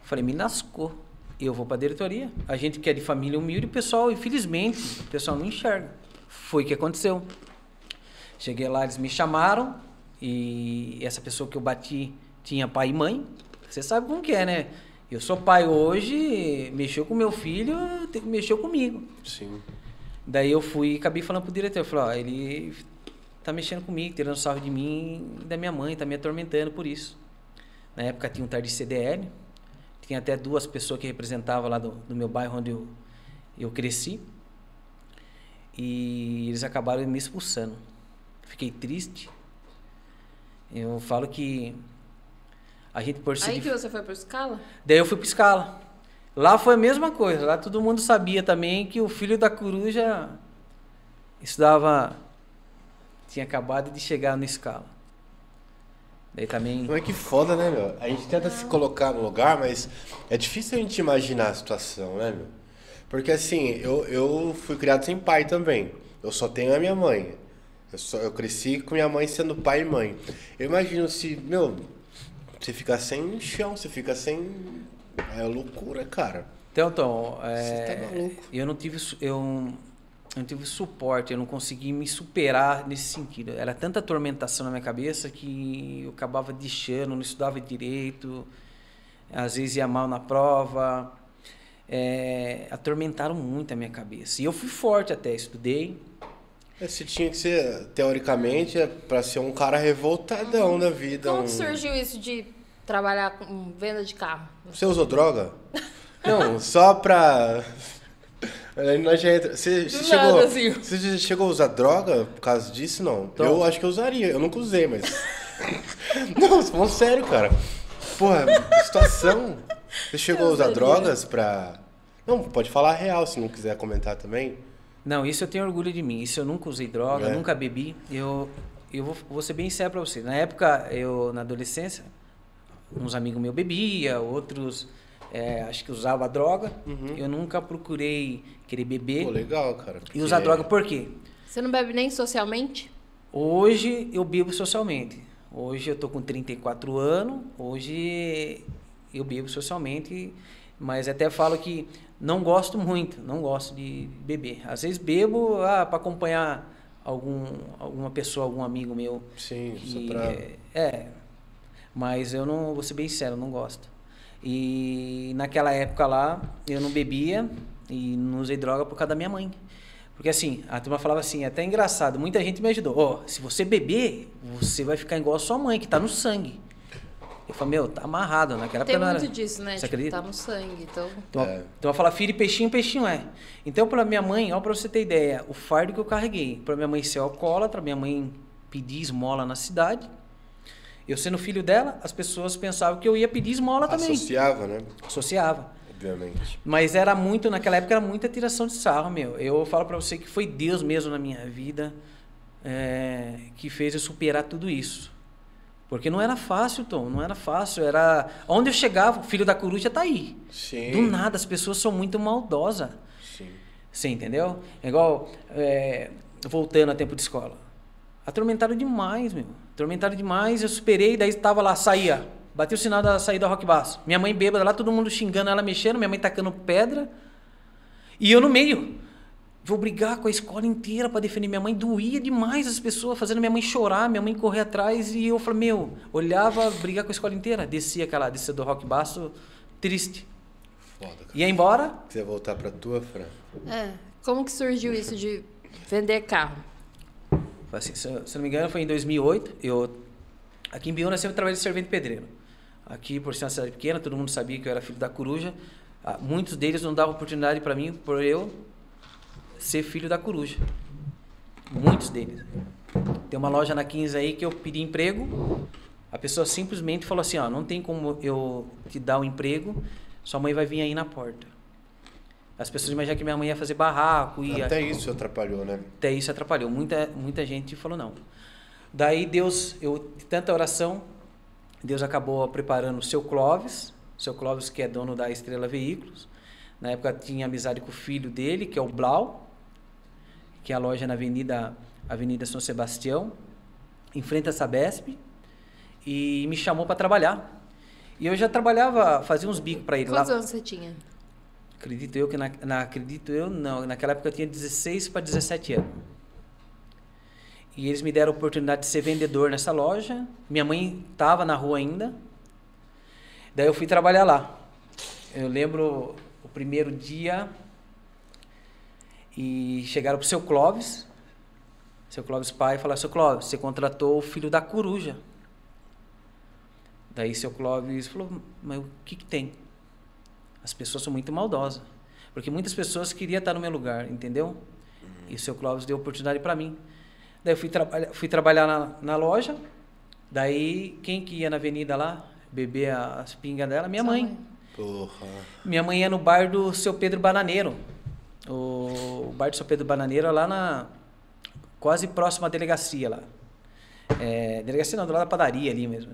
Falei, me lascou. Eu vou pra diretoria. A gente que é de família humilde, o pessoal, infelizmente, o pessoal não enxerga. Foi o que aconteceu. Cheguei lá, eles me chamaram e essa pessoa que eu bati tinha pai e mãe. Você sabe como que é, né? Eu sou pai hoje, mexeu com meu filho, mexeu comigo. Sim. Daí eu fui e acabei falando pro diretor, eu falei, ó, tá mexendo comigo, tirando sarro de mim e da minha mãe, tá me atormentando por isso. Na época tinha um tal de CDL, tinha até 2 pessoas que representavam lá do meu bairro onde eu cresci. E eles acabaram me expulsando. Fiquei triste. Eu falo que a gente por Aí que você foi pro Scala? Daí eu fui pro Scala. Lá foi a mesma coisa. Lá todo mundo sabia também que o filho da coruja estudava... Tinha acabado de chegar no Scala. Daí também... Mas que foda, né, meu? A gente tenta se colocar no lugar, mas é difícil a gente imaginar a situação, né, meu? Porque assim, eu fui criado sem pai também. Eu só tenho a minha mãe. Eu cresci com minha mãe sendo pai e mãe. Eu imagino se, meu, você fica sem chão, você fica sem... É loucura, cara. Então, você tá maluco. eu não tive suporte, eu não consegui me superar nesse sentido. Era tanta atormentação na minha cabeça que eu acabava deixando, não estudava direito, às vezes ia mal na prova. Atormentaram muito a minha cabeça. E eu fui forte até, estudei. Você tinha que ser, teoricamente, pra ser um cara revoltadão da vida. Como que surgiu isso de trabalhar com venda de carro? Você usou droga? Não, só pra... Você chegou a usar droga por causa disso? Não. Então, eu acho que eu usaria. Eu nunca usei, mas... Não, falando sério, cara. Porra, situação... Você chegou a usar drogas pra... Não, pode falar a real se não quiser comentar também. Não, isso eu tenho orgulho de mim. Isso eu nunca usei droga, nunca bebi. Eu vou ser bem sério pra você. Na época, na adolescência, uns amigos meus bebiam, outros acho que usavam droga. Uhum. Eu nunca procurei querer beber. Pô, legal, cara. E usar droga por quê? Você não bebe nem socialmente? Hoje eu bebo socialmente. Hoje eu tô com 34 anos. Hoje... eu bebo socialmente, mas até falo que não gosto de beber. Às vezes bebo para acompanhar alguma pessoa, algum amigo meu. Sim, que, só pra... mas eu não, vou ser bem sincero, não gosto. E naquela época lá, eu não bebia e não usei droga por causa da minha mãe. Porque assim, a turma falava assim, é até engraçado, muita gente me ajudou. Se você beber, você vai ficar igual a sua mãe, que tá no sangue. Eu falei, tá amarrado. Naquela época não era... Tem muito disso, né? Você acredita? Tá no sangue, então... Então eu falo, filho, peixinho é. Então, pra minha mãe, ó, pra você ter ideia, o fardo que eu carreguei. Pra minha mãe ser alcoólatra, minha mãe pedir esmola na cidade. Eu sendo filho dela, as pessoas pensavam que eu ia pedir esmola também. Associava, né? Associava. Obviamente. Mas era muito, naquela época, era muita tiração de sarro, meu. Eu falo pra você que foi Deus mesmo na minha vida que fez eu superar tudo isso. Porque não era fácil, Tom, não era fácil. Era... Onde eu chegava, o filho da coruja tá aí. Sim. Do nada, as pessoas são muito maldosas. Sim. Você entendeu? É igual, voltando a tempo de escola. Atormentaram demais, meu. Atormentaram demais, eu superei, daí tava lá, saía. Bati o sinal da saída Rock Basso. Minha mãe bêbada lá, todo mundo xingando ela, mexendo, minha mãe tacando pedra. E eu no meio. Vou brigar com a escola inteira para defender minha mãe. Doía demais as pessoas, fazendo minha mãe chorar, minha mãe correr atrás. E eu falei, olhava, brigar com a escola inteira. Descia do Rock Basso, triste. Foda, cara. Ia embora. Você ia voltar pra tua, Fran? Como que surgiu isso de vender carro? Assim, se não me engano, foi em 2008. Aqui em Biúna, eu sempre trabalhei de servente pedreiro. Aqui, por ser uma cidade pequena, todo mundo sabia que eu era filho da coruja. Muitos deles não davam oportunidade para mim, por eu ser filho da coruja. Muitos deles. Tem uma loja na 15 aí que eu pedi emprego, a pessoa simplesmente falou assim, não tem como eu te dar um emprego, sua mãe vai vir aí na porta. As pessoas imaginavam que minha mãe ia fazer barraco. Até isso atrapalhou, né? Até isso atrapalhou. Muita gente falou não. Daí Deus, de tanta oração, Deus acabou preparando o seu Clóvis, que é dono da Estrela Veículos. Na época tinha amizade com o filho dele, que é o Blau, que é a loja na Avenida São Sebastião, em frente à Sabesp, e me chamou para trabalhar. E eu já trabalhava, fazia uns bicos para ele lá. Quantos anos você tinha? Acredito eu que naquela época eu tinha 16 para 17 anos. E eles me deram a oportunidade de ser vendedor nessa loja. Minha mãe estava na rua ainda. Daí eu fui trabalhar lá. Eu lembro o primeiro dia e chegaram pro seu Clóvis. Seu Clóvis pai falou, seu Clóvis, você contratou o filho da coruja. Daí seu Clóvis falou, mas o que tem? As pessoas são muito maldosas. Porque muitas pessoas queriam estar no meu lugar, entendeu? E o seu Clóvis deu oportunidade para mim. Daí eu fui trabalhar na loja. Daí, quem que ia na avenida lá, beber as pingas dela? Minha mãe. Porra. Minha mãe ia no bar do seu Pedro Bananeiro. O bar do seu Pedro Bananeiro é lá quase próximo à delegacia lá. Delegacia não, do lado da padaria ali mesmo.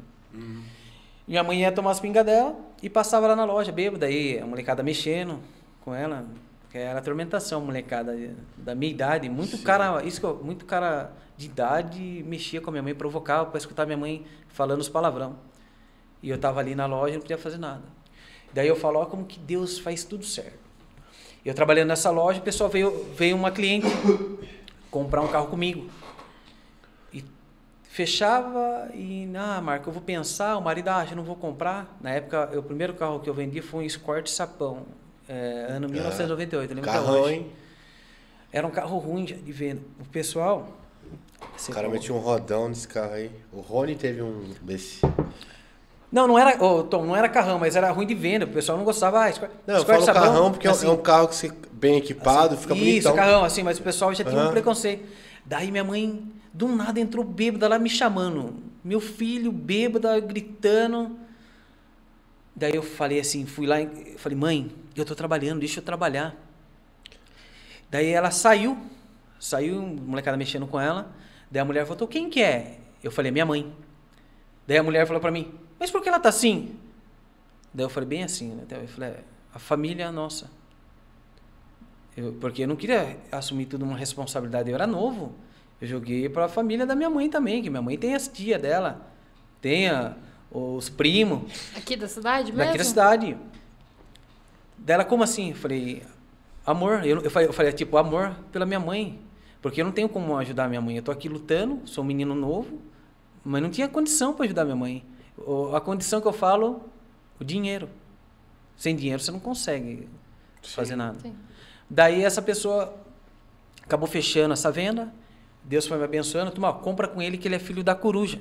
Minha mãe ia tomar as pingas dela e passava lá na loja, bêbada. Daí a molecada mexendo com ela, que era atormentação, molecada da minha idade. Muito cara de idade mexia com a minha mãe, provocava para escutar minha mãe falando os palavrão. E eu tava ali na loja e não podia fazer nada. Daí eu falo, ó, como que Deus faz tudo certo. Eu trabalhando nessa loja, o pessoal veio uma cliente comprar um carro comigo. E fechava e, Marco, eu vou pensar, o marido, eu não vou comprar. Na época, o primeiro carro que eu vendi foi um Escort Sapão, ano 1998, lembro até hoje. Hein? Era um carro ruim de venda. O pessoal... O cara metia um rodão nesse carro aí. O Rony teve um desse... Não era, Tom, não era carrão, mas era ruim de venda. O pessoal não gostava. Não, eu falo Sapão, carrão porque assim, é um carro que você bem equipado, assim, fica bonitão. Isso, carrão, assim, mas o pessoal já tinha um preconceito. Daí minha mãe, do nada, entrou bêbada lá me chamando. Meu filho, bêbada, gritando. Daí eu falei assim, fui lá e falei, mãe, eu tô trabalhando, deixa eu trabalhar. Daí ela saiu, a molecada mexendo com ela. Daí a mulher falou, quem que é? Eu falei, minha mãe. Daí a mulher falou pra mim, mas por que ela tá assim? Daí eu falei, bem assim, né? Eu falei, a família é nossa. Porque eu não queria assumir tudo uma responsabilidade, eu era novo. Eu joguei pra família da minha mãe também, que minha mãe tem as tias dela, tem os primos. Aqui da cidade mesmo? Daqui da cidade. Dela, como assim? Eu falei, amor, eu falei, tipo, amor pela minha mãe. Porque eu não tenho como ajudar a minha mãe. Eu tô aqui lutando, sou um menino novo, mas não tinha condição para ajudar minha mãe. A condição que eu falo, o dinheiro. Sem dinheiro você não consegue fazer nada. Sim. Daí essa pessoa acabou fechando essa venda, Deus foi me abençoando, compra com ele que ele é filho da coruja.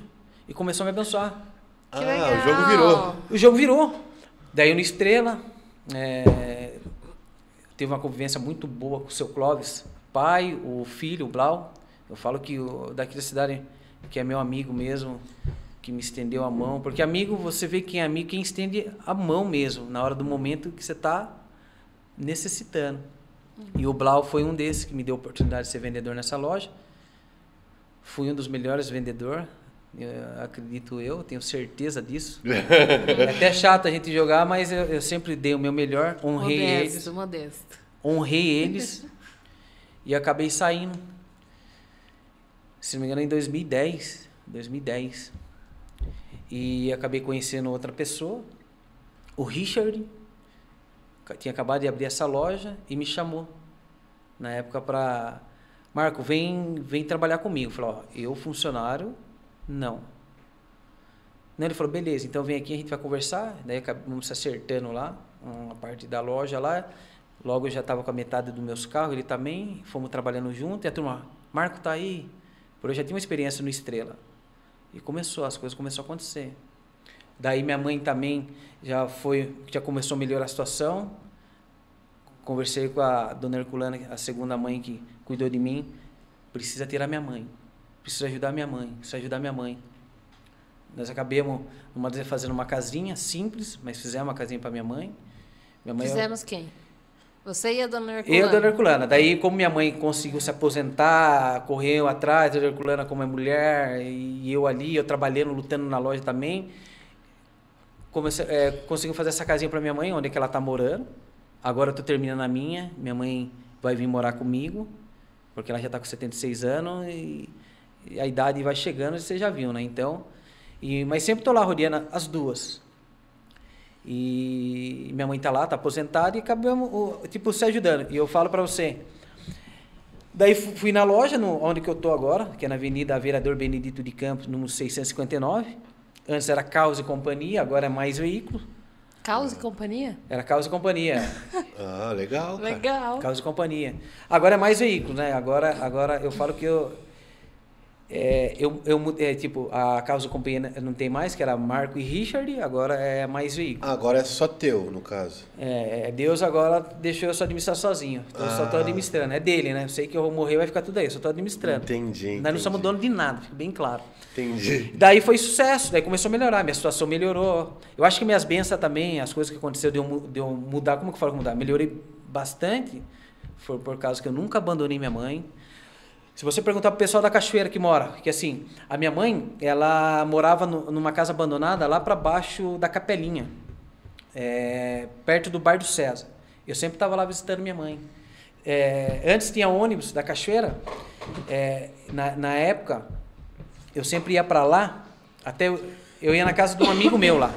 E começou a me abençoar. Que legal. O jogo virou. O jogo virou. Daí eu no Estrela, teve uma convivência muito boa com o seu Clóvis, pai, o filho, o Blau. Eu falo que daqui da cidade, que é meu amigo mesmo, que me estendeu a mão. Porque amigo, você vê quem é amigo, quem estende a mão mesmo, na hora do momento que você está necessitando. E o Blau foi um desses que me deu a oportunidade de ser vendedor nessa loja. Fui um dos melhores vendedores, acredito eu, tenho certeza disso. É até chato a gente jogar, mas eu sempre dei o meu melhor, honrei eles. Honrei eles e acabei saindo. Se não me engano, em 2010. E acabei conhecendo outra pessoa, o Richard, tinha acabado de abrir essa loja e me chamou na época para... Marco, vem trabalhar comigo. Eu falei, eu funcionário, não. Ele falou, beleza, então vem aqui, a gente vai conversar. Daí acabamos se acertando lá, uma parte da loja lá. Logo eu já estava com a metade dos meus carros, ele também, fomos trabalhando junto. E a turma, Marco tá aí. Porque eu já tinha uma experiência no Estrela. E as coisas começaram a acontecer. Daí minha mãe também já começou a melhorar a situação. Conversei com a dona Herculana, a segunda mãe que cuidou de mim. Precisa tirar minha mãe. Precisa ajudar minha mãe. Nós acabamos fazendo uma casinha simples, mas fizemos uma casinha para minha mãe. Fizemos quem? Você e a dona Herculana? Eu e a dona Herculana. Daí, como minha mãe conseguiu se aposentar, correu atrás, a dona Herculana como é mulher, e eu ali, eu trabalhando, lutando na loja também, consegui fazer essa casinha para minha mãe, onde é que ela está morando. Agora eu estou terminando a minha mãe vai vir morar comigo, porque ela já está com 76 anos e a idade vai chegando, você já viu, né? Então, mas sempre estou lá rodeando as duas. E minha mãe está lá, está aposentada e acabamos, se ajudando. E eu falo para você, daí fui na loja, onde que eu estou agora, que é na Avenida Vereador Benedito de Campos, número 659. Antes era Caos e Companhia, agora é Mais Veículos. Caos e Companhia? Era Caos e Companhia. Legal, cara. Legal. Caos e Companhia. Agora é Mais Veículos, né? Agora eu falo que Tipo, a Carros Companhia não tem mais, que era Marco e Richard, agora é mais veículo. Agora é só teu, no caso. Deus agora deixou eu só administrar sozinho. Então eu só tô administrando. É dele, né? Eu sei que eu vou morrer, vai ficar tudo aí. Eu só tô administrando. Entendi. Nós não somos dono de nada, fica bem claro. Entendi. Daí foi sucesso, daí começou a melhorar, minha situação melhorou. Eu acho que minhas bênçãos também, as coisas que aconteceram de eu mudar, como que eu falo mudar? Melhorei bastante, foi por causa que eu nunca abandonei minha mãe. Se você perguntar pro pessoal da Cachoeira que mora, que assim, a minha mãe, ela morava numa casa abandonada lá para baixo da Capelinha, perto do Bar do César. Eu sempre estava lá visitando minha mãe. Antes tinha ônibus da Cachoeira, na época, eu sempre ia para lá, até eu ia na casa de um amigo meu lá.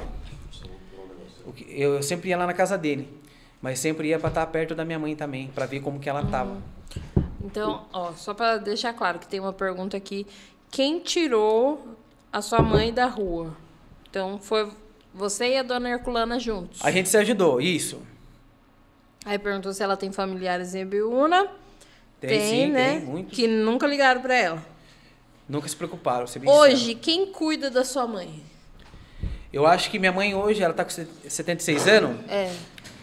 Eu sempre ia lá na casa dele, mas sempre ia para estar perto da minha mãe também, para ver como que ela estava. Então, só para deixar claro que tem uma pergunta aqui. Quem tirou a sua mãe da rua? Então, foi você e a dona Herculana juntos? A gente se ajudou, isso. Aí perguntou se ela tem familiares em Ibiúna. Tem, né? Tem, muitos. Que nunca ligaram para ela. Nunca se preocuparam. Hoje, quem cuida da sua mãe? Eu acho que minha mãe hoje, ela está com 76 anos.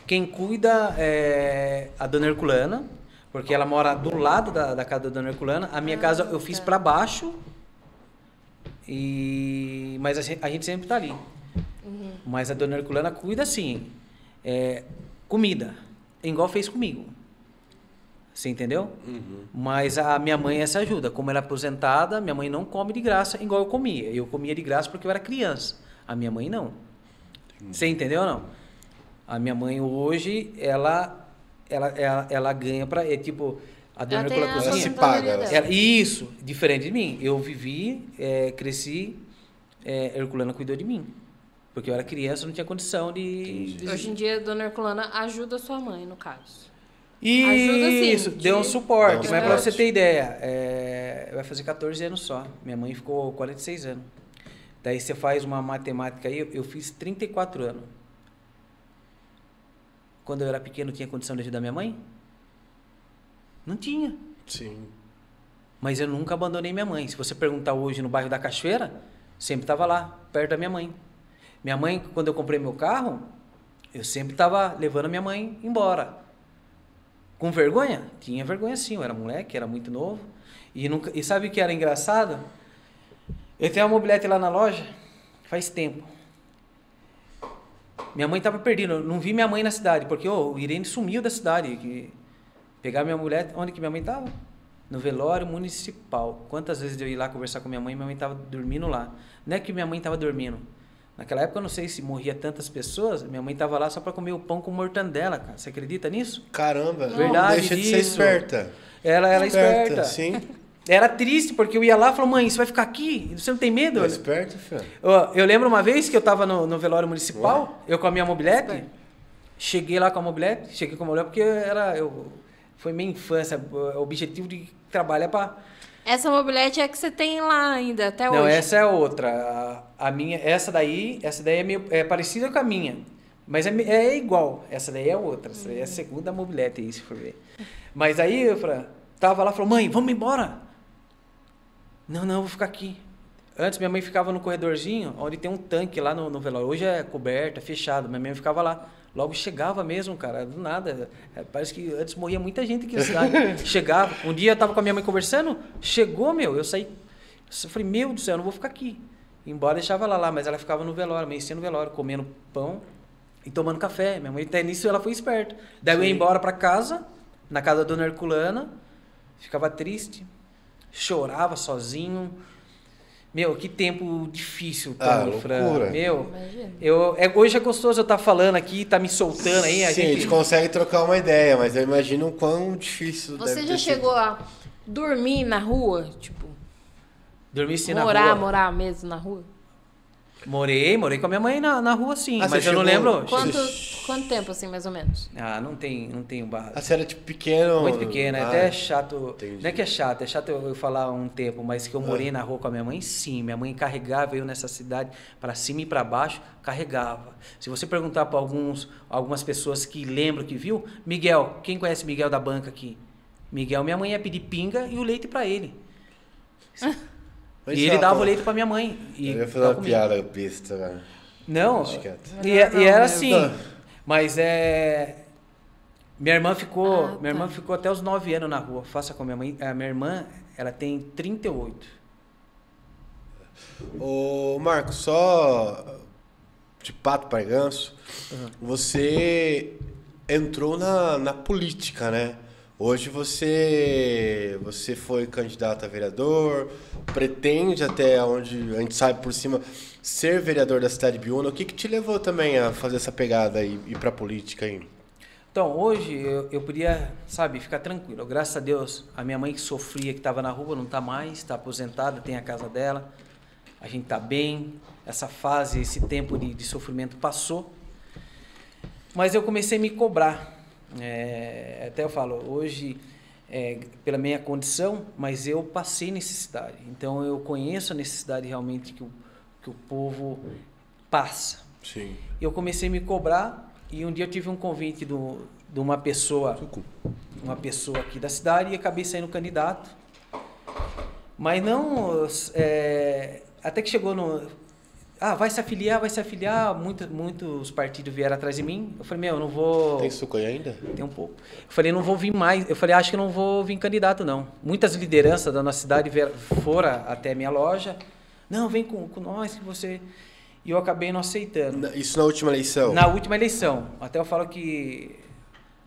Quem cuida é a dona Herculana. Porque ela mora do lado da casa da dona Herculana. A minha casa eu fiz para baixo. Mas a gente sempre está ali. Uhum. Mas a dona Herculana cuida, assim, comida. Igual fez comigo. Você entendeu? Uhum. Mas a minha mãe essa ajuda. Como ela é aposentada, minha mãe não come de graça igual eu comia. Eu comia de graça porque eu era criança. A minha mãe não. Entendi. Você entendeu ou não? A minha mãe hoje, ela ganha para tipo a dona Herculana cozinha. Ela se paga. Isso, diferente de mim. Eu vivi, cresci, Herculana cuidou de mim. Porque eu era criança, não tinha condição de... Hoje em dia, a dona Herculana ajuda a sua mãe, no caso. Isso, deu um suporte. Mas para você ter ideia, vai fazer 14 anos só. Minha mãe ficou 46 anos. Daí você faz uma matemática aí, eu fiz 34 anos. Quando eu era pequeno, tinha condição de ajudar minha mãe? Não tinha. Sim. Mas eu nunca abandonei minha mãe. Se você perguntar hoje no bairro da Cachoeira, sempre estava lá, perto da minha mãe. Minha mãe, quando eu comprei meu carro, eu sempre estava levando a minha mãe embora. Com vergonha? Tinha vergonha sim, eu era moleque, era muito novo. E sabe o que era engraçado? Eu tenho uma mobilete lá na loja, faz tempo. Minha mãe estava perdida, eu não vi minha mãe na cidade, porque o Irene sumiu da cidade. Pegar minha mulher, onde que minha mãe estava? No velório municipal. Quantas vezes eu ia lá conversar com minha mãe estava dormindo lá. Não é que minha mãe estava dormindo. Naquela época, eu não sei se morria tantas pessoas, minha mãe estava lá só para comer o pão com mortandela, cara. Você acredita nisso? Caramba, verdade, deixa de ser esperta. Ela era esperta. Sim. Era triste, porque eu ia lá e falava, mãe, você vai ficar aqui? Você não tem medo? Esperto, filho. Eu lembro uma vez que eu estava no velório municipal, eu com a minha mobilete, cheguei lá com a mobilete, porque foi minha infância, o objetivo de trabalhar para... Essa mobilete é que você tem lá ainda, até hoje? Não, essa é outra. A minha, essa daí é parecida com a minha, mas é igual. Essa daí é outra, essa daí é a segunda mobilete aí, se for ver. Mas aí eu tava lá e falou, mãe, vamos embora. Não, eu vou ficar aqui. Antes minha mãe ficava no corredorzinho, onde tem um tanque lá no velório. Hoje é coberto, é fechado. Minha mãe ficava lá. Logo chegava mesmo, cara, do nada. Parece que antes morria muita gente aqui na cidade. Chegava. Um dia eu tava com a minha mãe conversando, chegou, eu saí. Eu falei, meu Deus do céu, eu não vou ficar aqui. Embora deixava ela lá, mas ela ficava no velório, amanhecia no velório, comendo pão e tomando café. Minha mãe, até nisso, ela foi esperta. Daí eu ia embora pra casa, na casa da dona Herculana, ficava triste, chorava sozinho. Meu, que tempo difícil, loucura. Meu, hoje é gostoso eu estar falando aqui, tá me soltando aí. A gente consegue trocar uma ideia, mas eu imagino o quão difícil Você deve já chegou a dormir na rua? Tipo, dormir sim na rua? Morar mesmo na rua? Morei com a minha mãe na rua, sim, mas eu não lembro. Quanto tempo, assim, mais ou menos? Não tenho base. Você era, tipo, pequeno? Muito pequeno, até é chato. Entendi. Não é que é chato eu falar um tempo, mas que eu morei na rua com a minha mãe, sim. Minha mãe carregava eu nessa cidade, para cima e para baixo, carregava. Se você perguntar para algumas pessoas que lembram, que viu, Miguel, quem conhece Miguel da banca aqui? Miguel, minha mãe ia pedir pinga e o leite para ele. E ele dava o leite pra minha mãe. Eu ia fazer uma piada besta, cara. Não, e era assim. Mas minha irmã ficou até os 9 anos na rua. Faça com a minha mãe. A minha irmã, ela tem 38. Ô, Marco, só de pato para ganso, você entrou na política, né? Hoje você foi candidato a vereador, pretende até onde a gente sabe por cima ser vereador da cidade de Biúna. O que te levou também a fazer essa pegada e ir para a política aí? Então, hoje eu podia, sabe, ficar tranquilo. Graças a Deus, a minha mãe que sofria, que estava na rua, não está mais, está aposentada, tem a casa dela. A gente está bem, essa fase, esse tempo de sofrimento passou. Mas eu comecei a me cobrar. Até eu falo, hoje, pela minha condição, mas eu passei necessidade. Então, eu conheço a necessidade realmente que o povo passa. Sim. Eu comecei a me cobrar e um dia eu tive um convite de uma pessoa aqui da cidade e acabei saindo candidato. Mas não... até que chegou no... vai se afiliar. Muitos partidos vieram atrás de mim. Eu falei, eu não vou... Tem suco aí ainda? Tem um pouco. Eu falei, não vou vir mais. Eu falei, acho que não vou vir candidato, não. Muitas lideranças da nossa cidade foram até a minha loja. Não, vem com nós que você... E eu acabei não aceitando. Isso na última eleição? Na última eleição. Até eu falo que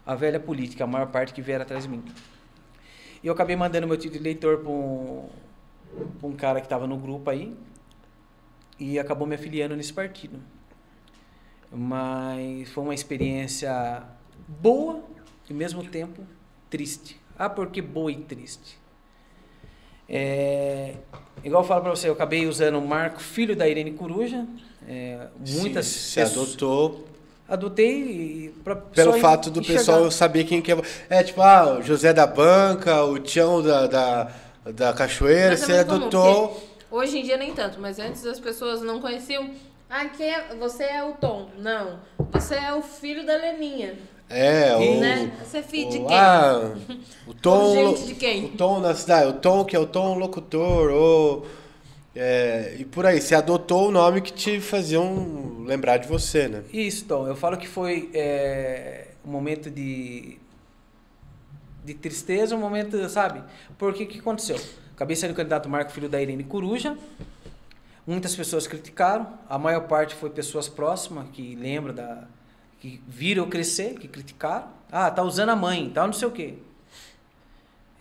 a velha política, a maior parte que vieram atrás de mim. E eu acabei mandando meu título de eleitor para um cara que estava no grupo aí. E acabou me afiliando nesse partido. Mas foi uma experiência boa e, ao mesmo tempo, triste. Por que boa e triste? Igual eu falo para você, eu acabei usando o Marco, filho da Irene Coruja. Muitas Você adotou... Adotei pelo fato do pessoal saber quem que é. Tipo, o José da Banca, o Tião da Cachoeira, você adotou... Hoje em dia nem tanto, mas antes as pessoas não conheciam. Você é o Tom. Não, você é o filho da Leninha. Né? Você é filho de quem? O Tom... Gente de quem? O Tom na cidade, o Tom que é o Tom locutor, e por aí. Você adotou o nome que te faziam lembrar de você, né? Isso, Tom. Eu falo que foi um momento de tristeza, um momento, sabe? Porque o que aconteceu? Acabei sendo candidato Marco, filho da Irene Coruja. Muitas pessoas criticaram. A maior parte foi pessoas próximas que lembram que viram eu crescer, que criticaram. Tá usando a mãe, tal, não sei o quê.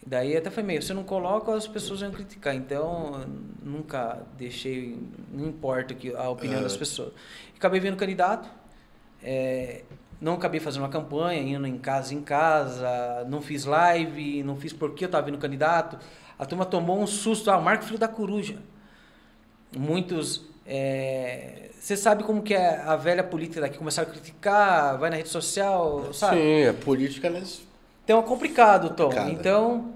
E daí até foi meio, você não coloca, as pessoas vão criticar. Então, nunca deixei, não importa a opinião das pessoas. Acabei vindo candidato. Não acabei fazendo uma campanha, indo em casa, não fiz live, não fiz porque eu estava vindo candidato. A turma tomou um susto, Marco, filho da Coruja. Muitos... Você sabe como que é a velha política daqui, começaram a criticar, vai na rede social, sabe? Sim, a política, Então é complicado, Tom. Então,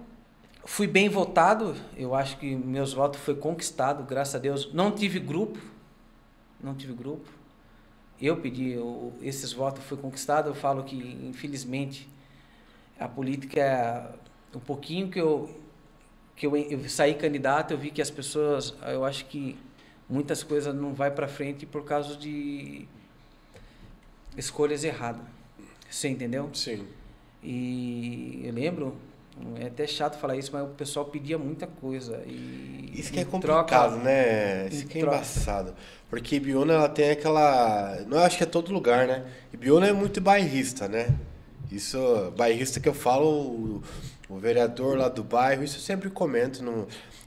fui bem votado, eu acho que meus votos foi conquistado, graças a Deus. Não tive grupo. Eu pedi, esses votos foi conquistado. Eu falo que, infelizmente, a política, um pouquinho que eu saí candidato, eu vi que as pessoas, eu acho que muitas coisas não vai para frente por causa de escolhas erradas. Você entendeu? Sim. E eu lembro, é até chato falar isso, mas o pessoal pedia muita coisa. Isso que é complicado, né? Isso que é embaçado. Porque Biúna, ela tem aquela... Não, eu acho que é todo lugar, né? E Biúna é muito bairrista, né? Isso, bairrista que eu falo, o vereador lá do bairro, isso eu sempre comento.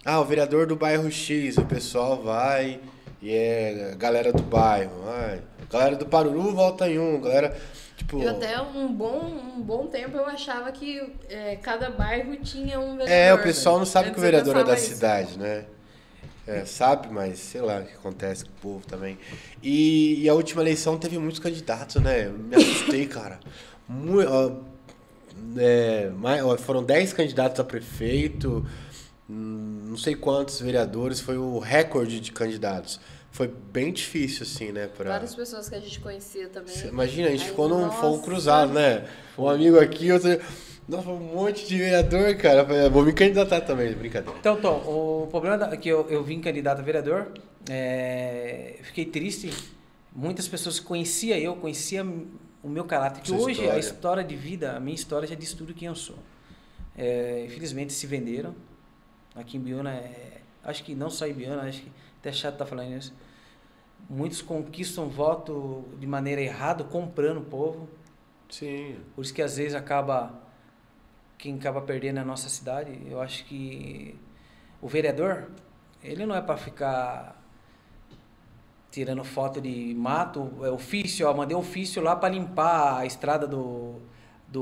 O vereador do bairro X, o pessoal vai e é a galera do bairro. Galera do Paruru volta em galera... Tipo... Eu até um bom tempo eu achava que cada bairro tinha um vereador. O pessoal não sabe que o vereador é da cidade, né? Sabe, mas sei lá o que acontece com o povo também. E a última eleição teve muitos candidatos, né? Eu me assustei, cara. Foram 10 candidatos a prefeito, não sei quantos vereadores, foi o recorde de candidatos. Foi bem difícil, assim, né? Várias pessoas que a gente conhecia também. Imagina, a gente ficou num fogo cruzado, né? Um amigo aqui, outro... Nossa, um monte de vereador, cara. Vou me candidatar também, brincadeira. Então, Tom, o problema é que eu vim candidato a vereador, fiquei triste. Muitas pessoas conheciam o meu caráter. Que hoje história. A história de vida, a minha história já diz tudo quem eu sou. Infelizmente se venderam. Aqui em Biúna, acho que não só em Biúna, acho que até chato estar falando isso. Muitos conquistam voto de maneira errada, comprando o povo. Sim. Por isso que às vezes quem acaba perdendo na nossa cidade. Eu acho que o vereador, ele não é para ficar tirando foto de mato, ofício, mandei ofício lá para limpar a estrada do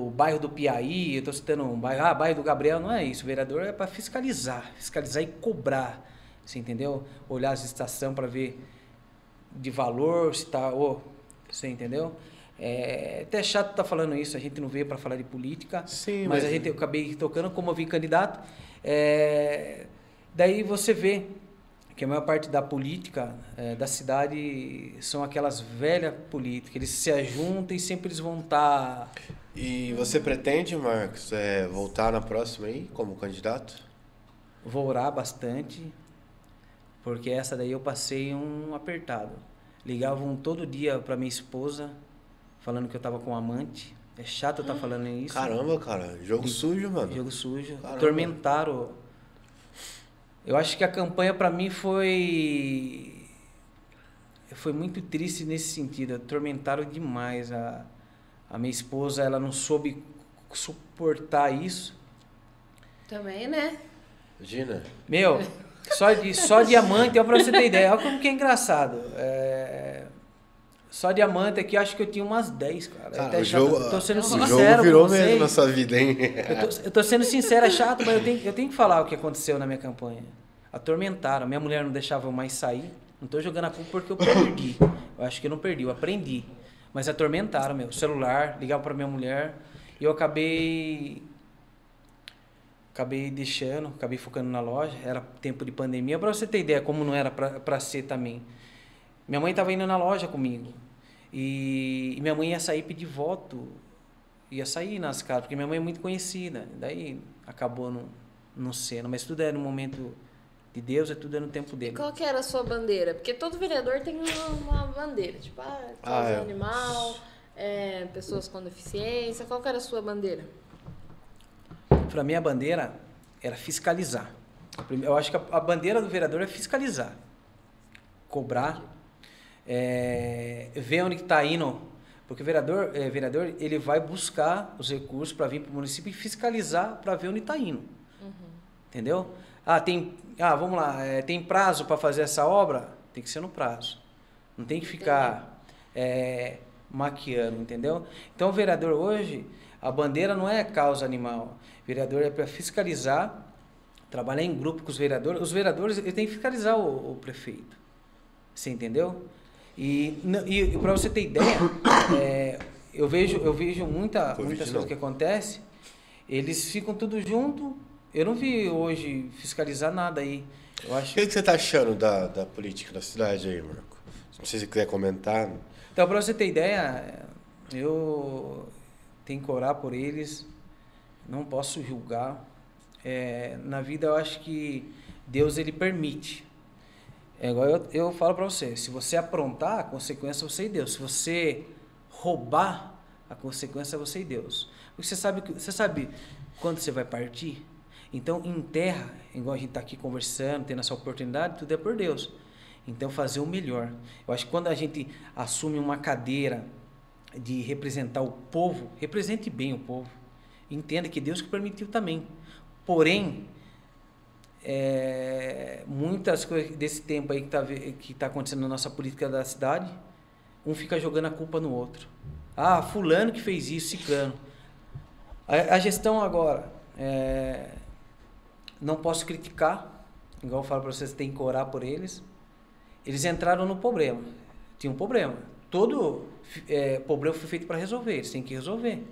bairro do Piaí, eu estou citando um bairro, bairro do Gabriel, não é isso. O vereador é para fiscalizar e cobrar, você entendeu? Olhar as estações para ver de valor, se tá, você entendeu? Até chato estar falando isso, a gente não veio para falar de política. Sim, mas eu acabei tocando como eu vim candidato. Daí você vê que a maior parte da política da cidade são aquelas velhas políticas, eles se ajuntam e sempre eles vão estar... E você pretende, Marcos, voltar na próxima aí como candidato? Vou orar bastante, porque essa daí eu passei um apertado. Ligavam todo dia para minha esposa, falando que eu tava com um amante. É chato eu estar falando isso. Caramba, cara. Jogo sujo, mano. Jogo sujo. Caramba. Atormentaram. Eu acho que a campanha para mim foi muito triste nesse sentido. Atormentaram demais. A minha esposa, ela não soube suportar isso. Também, né? Imagina. Meu, só diamante, ó, pra você ter ideia. Olha como que é engraçado. Só diamante aqui, acho que eu tinha umas 10, cara. Cara, o jogo, tô sendo o sincero jogo virou mesmo na sua vida, hein? Eu tô sendo sincero, é chato, mas eu tenho que falar o que aconteceu na minha campanha. Atormentaram. Minha mulher não deixava eu mais sair. Não tô jogando a culpa porque eu perdi. Eu acho que eu não perdi, eu aprendi. Mas atormentaram, meu. Celular, ligava pra minha mulher. E eu acabei deixando, acabei focando na loja. Era tempo de pandemia. Pra você ter ideia como não era pra ser também. Minha mãe tava indo na loja comigo. E minha mãe ia sair pedir voto. Ia sair nas casas, porque minha mãe é muito conhecida. Daí acabou não sendo. Mas tudo é no momento de Deus, tudo é no tempo dele. E qual que era a sua bandeira? Porque todo vereador tem uma bandeira. Tipo, causa animal, pessoas com deficiência. Qual que era a sua bandeira? Para mim, a bandeira era fiscalizar. Eu acho que a bandeira do vereador é fiscalizar. Cobrar. Ver onde está indo. Porque o vereador, ele vai buscar os recursos para vir para o município e fiscalizar para ver onde está indo. Uhum. Entendeu? Vamos lá, tem prazo para fazer essa obra? Tem que ser no prazo. Não tem que ficar maquiando, entendeu? Então, o vereador hoje, a bandeira não é causa animal. O vereador é para fiscalizar, trabalhar em grupo com os vereadores. Os vereadores têm que fiscalizar o prefeito. Você entendeu? E para você ter ideia, eu vejo muitas coisas que acontecem, eles ficam tudo junto. Eu não vi hoje fiscalizar nada aí. Eu acho... O que você está achando da política da cidade aí, Marco? Não sei se você quiser comentar. Então, para você ter ideia, eu tenho que orar por eles, não posso julgar. Na vida, eu acho que Deus, ele permite. Igual eu falo para você, se você aprontar, a consequência é você e Deus. Se você roubar, a consequência é você e Deus. Porque você sabe quando você vai partir? Então, em terra, igual a gente está aqui conversando, tendo essa oportunidade, tudo é por Deus. Então, fazer o melhor. Eu acho que quando a gente assume uma cadeira de representar o povo, represente bem o povo. Entenda que Deus que permitiu também. Porém, muitas coisas desse tempo aí que tá acontecendo na nossa política da cidade, um fica jogando a culpa no outro. Fulano que fez isso, ciclano. A gestão agora, não posso criticar, igual eu falo para vocês, tem que orar por eles. Eles entraram no problema, tinha um problema. Todo problema foi feito para resolver, eles têm que resolver.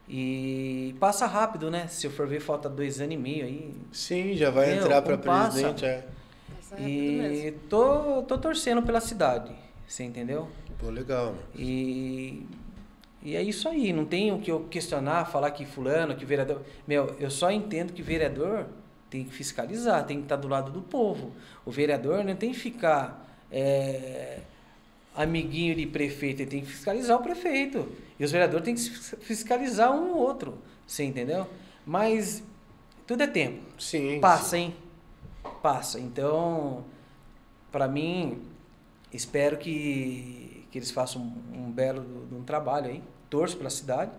E passa rápido, né? Se eu for ver, falta 2 anos e meio aí. Sim, já vai entrar para presidente. Passa rápido mesmo. Tô torcendo pela cidade, você entendeu? Pô, legal. E E é isso aí, não tem o que eu questionar, falar que fulano, que vereador... eu só entendo que vereador tem que fiscalizar, tem que estar do lado do povo. O vereador não tem que ficar amiguinho de prefeito, ele tem que fiscalizar o prefeito. E os vereadores têm que fiscalizar um ou outro, você entendeu? Mas tudo é tempo. Sim. Passa, hein? Passa. Então, para mim, espero que eles façam um belo trabalho aí. Torço pela cidade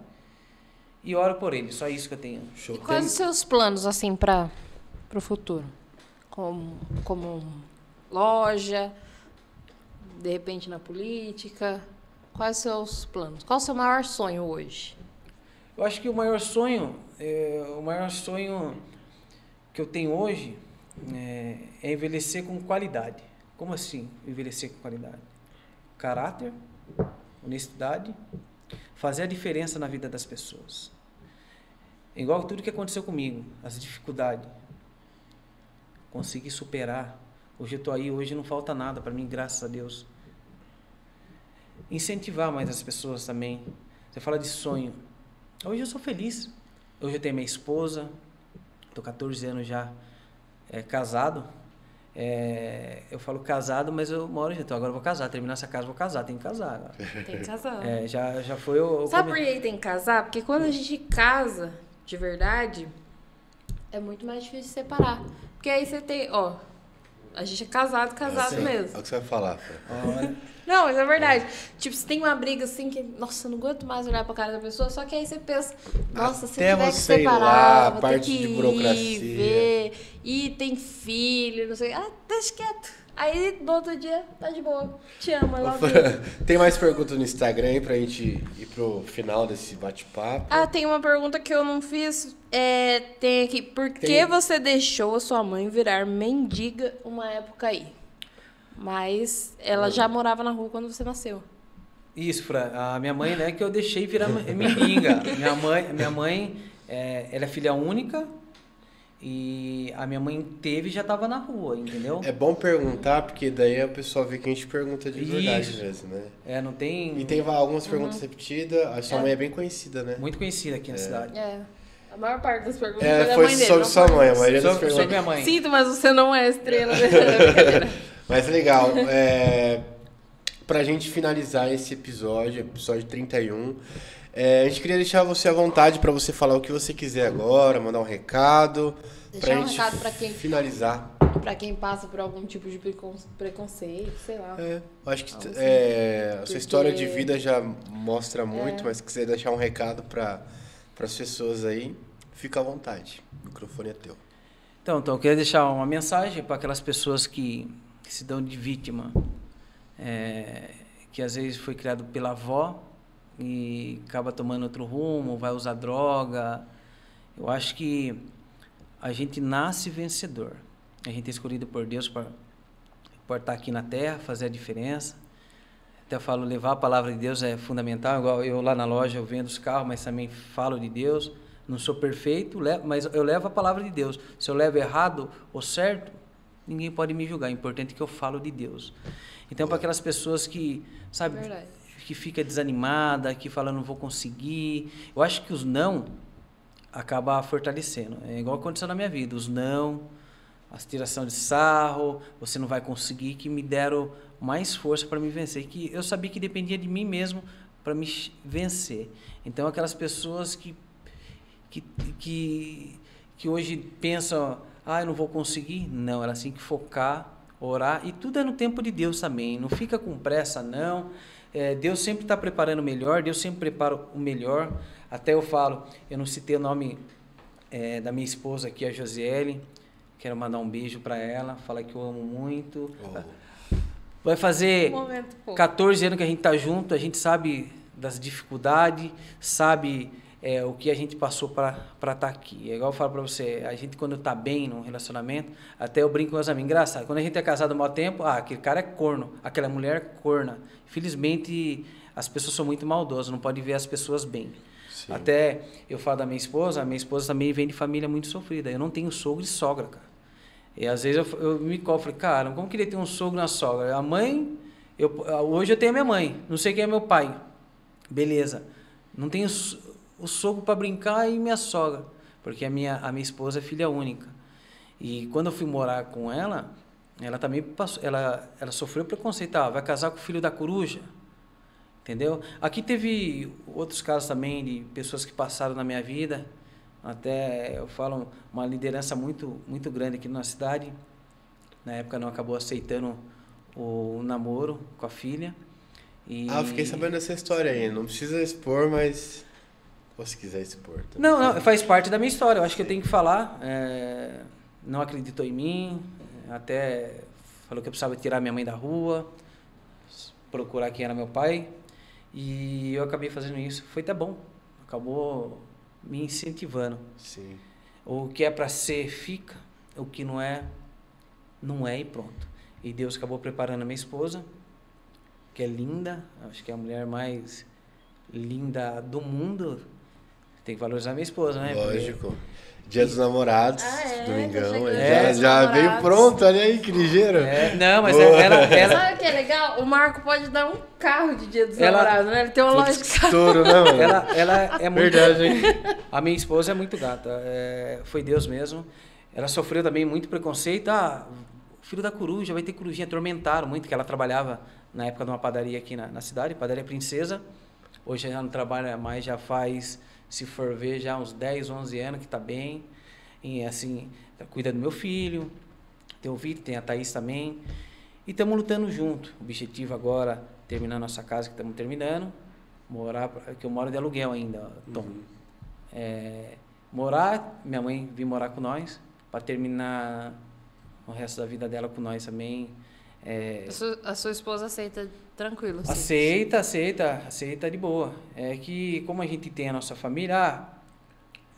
e oro por eles. Só isso que eu tenho. Show. E quais os seus planos, assim, para o futuro? Como loja, de repente na política? Quais os seus planos? Qual o seu maior sonho hoje? Eu acho que o maior sonho que eu tenho hoje é envelhecer com qualidade. Como assim envelhecer com qualidade? Caráter, honestidade, fazer a diferença na vida das pessoas. Igual tudo que aconteceu comigo, as dificuldades. Consegui superar. Hoje eu estou aí, hoje não falta nada para mim, graças a Deus. Incentivar mais as pessoas também. Você fala de sonho. Hoje eu sou feliz. Hoje eu tenho minha esposa, estou 14 anos já casado. Eu falo casado, mas eu moro junto. Agora eu vou casar, terminar essa casa, vou casar. Tem que casar agora. Tem que casar. Já foi o... Sabe por que tem que casar? Porque quando a gente casa de verdade, é muito mais difícil separar. Porque aí você tem, a gente é casado mesmo. É o que você vai falar. Não, mas é verdade. Tipo, você tem uma briga assim que, nossa, eu não aguento mais olhar pra cara da pessoa, só que aí você pensa, nossa, se tiver que separar, vou ter que ir, ver, e tem filho, não sei, deixa quieto. Aí, no outro dia, tá de boa. Te amo, eu love you. Tem mais perguntas no Instagram aí pra gente ir pro final desse bate-papo? Tem uma pergunta que eu não fiz. Tem aqui. Por que você deixou a sua mãe virar mendiga uma época aí? Mas ela já morava na rua quando você nasceu. Isso, Fran. A minha mãe, né, que eu deixei virar mendiga. Minha mãe, ela é filha única. E a minha mãe teve e já estava na rua, entendeu? É bom perguntar, porque daí o pessoal vê que a gente pergunta de verdade mesmo, né? Não tem... E tem algumas perguntas repetidas. A sua mãe é bem conhecida, né? Muito conhecida aqui na cidade. A maior parte das perguntas foi da mãe dele. Sobre sua mãe, a maioria das perguntas. Sobre minha mãe. Sinto, mas você não é estrela. Mas legal. Pra gente finalizar esse episódio 31... a gente queria deixar você à vontade para você falar o que você quiser agora, mandar um recado. Deixar um recado para quem finalizar. Para quem passa por algum tipo de preconceito, sei lá. Acho que a sua história de vida já mostra muito, mas se quiser deixar um recado para as pessoas aí, fica à vontade. O microfone é teu. Então eu queria deixar uma mensagem para aquelas pessoas que se dão de vítima, que às vezes foi criado pela avó, e acaba tomando outro rumo, vai usar droga. Eu acho que a gente nasce vencedor. A gente é escolhido por Deus para estar aqui na Terra, fazer a diferença. Até falo, levar a palavra de Deus é fundamental. Igual eu lá na loja, eu vendo os carros, mas também falo de Deus. Não sou perfeito, mas eu levo a palavra de Deus. Se eu levo errado ou certo, ninguém pode me julgar. O importante é que eu falo de Deus. Então, para aquelas pessoas que, sabe... Verdade. Que fica desanimada, que fala não vou conseguir. Eu acho que os não acaba fortalecendo. É igual aconteceu na minha vida. Os não, as tiração de sarro, você não vai conseguir, que me deram mais força para me vencer. Que eu sabia que dependia de mim mesmo para me vencer. Então, aquelas pessoas que hoje pensam, eu não vou conseguir. Não, elas têm que focar, orar. E tudo é no tempo de Deus também. Não fica com pressa, não. Deus sempre está preparando o melhor, Deus sempre prepara o melhor. Até eu falo, eu não citei o nome da minha esposa aqui, a Josiele. Quero mandar um beijo para ela, falar que eu amo muito. Vai fazer 14 anos que a gente está junto, a gente sabe das dificuldades, sabe o que a gente passou para estar aqui. É igual eu falo para você, a gente quando está bem num relacionamento, até eu brinco com meus amigos, engraçado, quando a gente é casado há mau tempo, aquele cara é corno, aquela mulher é corna. Infelizmente, as pessoas são muito maldosas, não pode ver as pessoas bem. Sim. Até eu falo da minha esposa, a minha esposa também vem de família muito sofrida. Eu não tenho sogro e sogra, cara. E às vezes eu me cobro, falei, cara, como queria ter um sogro e uma sogra? A mãe, hoje eu tenho a minha mãe, não sei quem é meu pai. Beleza. Não tenho o sogro para brincar e minha sogra, porque a minha esposa é filha única. E quando eu fui morar com ela, ela também passou, ela sofreu preconceito. Vai casar com o filho da coruja, entendeu? Aqui teve outros casos também de pessoas que passaram na minha vida, até eu falo uma liderança muito muito grande aqui na cidade. Na época não acabou aceitando o namoro com a filha. Eu fiquei sabendo dessa história aí. Não precisa expor, mas se quiser expor também. Não, faz parte da minha história. Eu acho que eu tenho que falar. Não acreditou em mim, até falou que eu precisava tirar minha mãe da rua, procurar quem era meu pai, e eu acabei fazendo isso. Foi até bom, acabou me incentivando. Sim. O que é para ser, fica. O que não é, não é, e pronto. E Deus acabou preparando a minha esposa, que é linda, acho que é a mulher mais linda do mundo. Tem que valorizar a minha esposa, né? Lógico. Dia dos Namorados, domingão. Já namorados. Veio pronto, olha aí, que ligeiro. Não, mas ela... Sabe o que é legal? O Marco pode dar um carro de Dia dos Namorados, né? Ele tem uma loja de carro. Estouro, né, mano? Ela é muito... Verdade, hein? A minha esposa é muito gata. Foi Deus mesmo. Ela sofreu também muito preconceito. Filho da coruja, vai ter corujinha. Atormentaram muito, que ela trabalhava na época de uma padaria aqui na cidade, Padaria Princesa. Hoje ela não trabalha mais, já faz... Se for ver, já há uns 10, 11 anos que tá bem. E assim, cuida do meu filho. Tem o Vitor, tem a Thaís também. E estamos lutando junto. O objetivo agora, terminar nossa casa, que estamos terminando. Que eu moro de aluguel ainda, Tom. Minha mãe vir morar com nós, para terminar o resto da vida dela com nós também. A sua esposa aceita tranquilo? Assim. Aceita de boa. É que, como a gente tem a nossa família,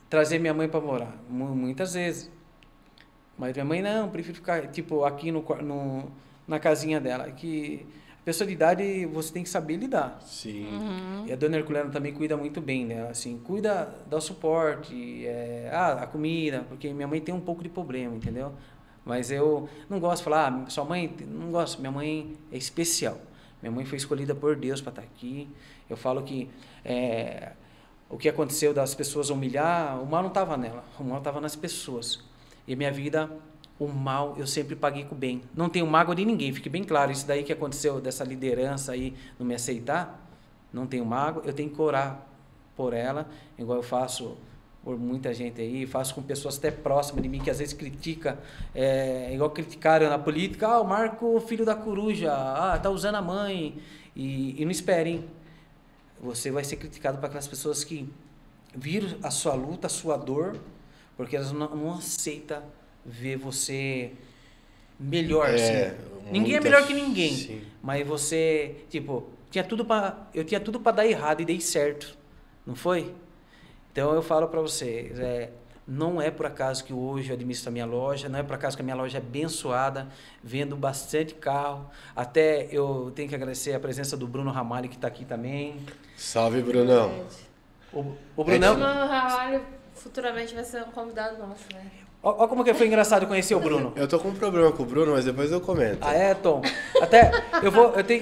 trazer minha mãe para morar, muitas vezes. Mas minha mãe não, prefiro ficar, tipo, aqui na casinha dela. Que a pessoa de idade, você tem que saber lidar. Sim. Uhum. E a dona Herculana também cuida muito bem, né? Assim, cuida, dá o suporte, a comida, porque minha mãe tem um pouco de problema, entendeu? Mas eu não gosto de falar, sua mãe, não gosto, minha mãe é especial. Minha mãe foi escolhida por Deus para estar aqui. Eu falo que o que aconteceu das pessoas humilhar, o mal não estava nela, o mal estava nas pessoas. E a minha vida, o mal, eu sempre paguei com o bem. Não tenho mágoa de ninguém, fique bem claro. Isso daí que aconteceu, dessa liderança aí, não me aceitar, não tenho mágoa, eu tenho que orar por ela, igual eu faço por muita gente aí, faço com pessoas até próximas de mim, que às vezes critica, igual criticaram na política, o Marco, filho da coruja, tá usando a mãe, e não esperem, você vai ser criticado por aquelas pessoas que viram a sua luta, a sua dor, porque elas não aceitam ver você melhor, assim. Ninguém é melhor que ninguém, sim. Mas você, tipo, eu tinha tudo para dar errado e dei certo, não foi? Então eu falo para vocês, não é por acaso que hoje eu administro a minha loja, não é por acaso que a minha loja é abençoada, vendo bastante carro. Até eu tenho que agradecer a presença do Bruno Ramalho, que está aqui também. Salve, Brunão. O Brunão... Bruno Ramalho futuramente vai ser um convidado nosso, né? Olha como que foi engraçado conhecer o Bruno. Eu tô com um problema com o Bruno, mas depois eu comento. Tom?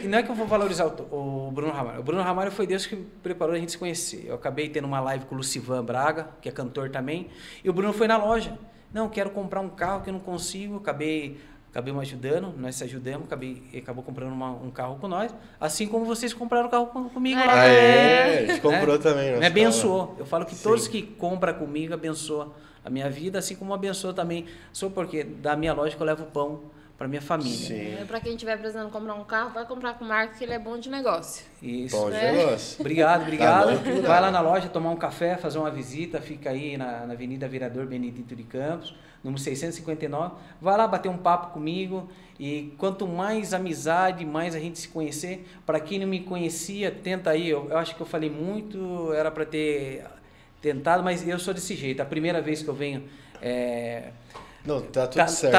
Não é que eu vou valorizar o Bruno Ramalho. O Bruno Ramalho foi Deus que preparou a gente se conhecer. Eu acabei tendo uma live com o Lucivan Braga, que é cantor também, e o Bruno foi na loja. Não, quero comprar um carro que eu não consigo, acabei me ajudando, nós se ajudamos, acabou comprando um carro com nós, assim como vocês compraram o carro comigo lá. A gente comprou também. Me abençoou. Eu falo que todos que compram comigo abençoam a minha vida, assim como abençoa também. Só porque da minha loja eu levo pão para minha família. Para quem estiver precisando comprar um carro, vai comprar com o Marco, que ele é bom de negócio. Isso. Bom de negócio. Obrigado. Vai lá na loja tomar um café, fazer uma visita, fica aí na Avenida Vereador Benedito de Campos, número 659. Vai lá bater um papo comigo, e quanto mais amizade, mais a gente se conhecer. Para quem não me conhecia, tenta aí. Eu acho que eu falei muito, era para ter tentado, mas eu sou desse jeito. A primeira vez que eu venho... Não, tá tudo certo.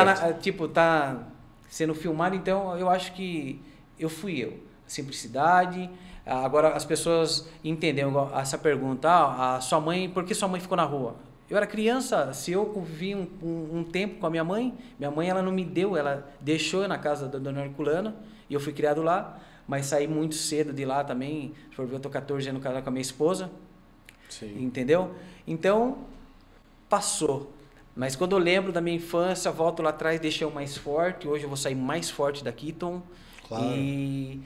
Tá sendo filmado, então eu acho que fui eu. Simplicidade. Agora as pessoas entenderam essa pergunta. A sua mãe, por que sua mãe ficou na rua? Eu era criança, se eu convivi um tempo com a minha mãe ela não me deu, ela deixou eu na casa da dona Herculana, e eu fui criado lá, mas saí muito cedo de lá também. Se for ver, eu tô 14 anos casado com a minha esposa. Sim. Entendeu? Então, passou. Mas quando eu lembro da minha infância, volto lá atrás, deixei eu mais forte. Hoje eu vou sair mais forte daqui, Tom. Claro. E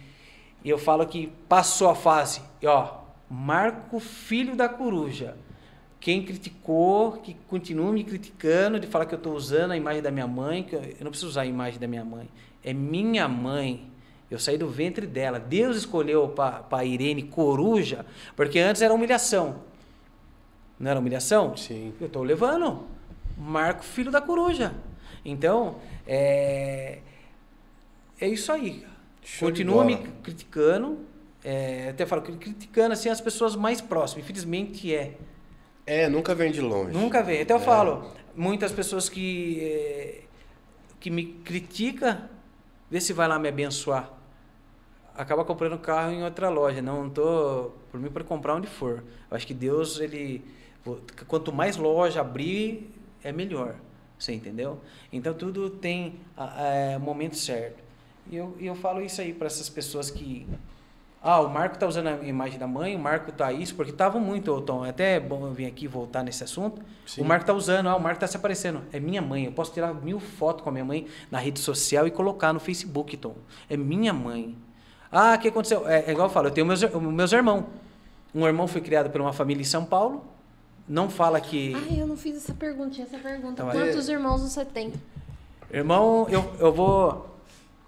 eu falo que passou a fase. E, ó, Marco, filho da coruja. Quem criticou, que continua me criticando, de falar que eu estou usando a imagem da minha mãe, que eu não preciso usar a imagem da minha mãe. É minha mãe. Eu saí do ventre dela. Deus escolheu para Irene coruja, porque antes era humilhação. Não era humilhação? Sim. Eu estou levando Marco, filho da coruja. Então, é isso aí. Continua me criticando. Até falo, criticando assim, as pessoas mais próximas. Infelizmente nunca vem de longe. Nunca vem. Até eu falo, muitas pessoas que me criticam, vê se vai lá me abençoar. Acaba comprando carro em outra loja. Não tô, por mim, para comprar onde for. Eu acho que Deus, quanto mais loja abrir, é melhor. Você entendeu? Então, tudo tem momento certo. E eu falo isso aí para essas pessoas que... o Marco tá usando a imagem da mãe, o Marco tá isso, porque tava muito, Tom, até é bom eu vir aqui voltar nesse assunto. Sim. O Marco tá usando, o Marco tá se aparecendo. É minha mãe, eu posso tirar 1000 fotos com a minha mãe na rede social e colocar no Facebook, Tom. É minha mãe. O que aconteceu? É igual eu falo, eu tenho meus irmãos. Um irmão foi criado por uma família em São Paulo, não fala que... eu não fiz essa pergunta. Então, quantos irmãos você tem? Irmão, eu vou...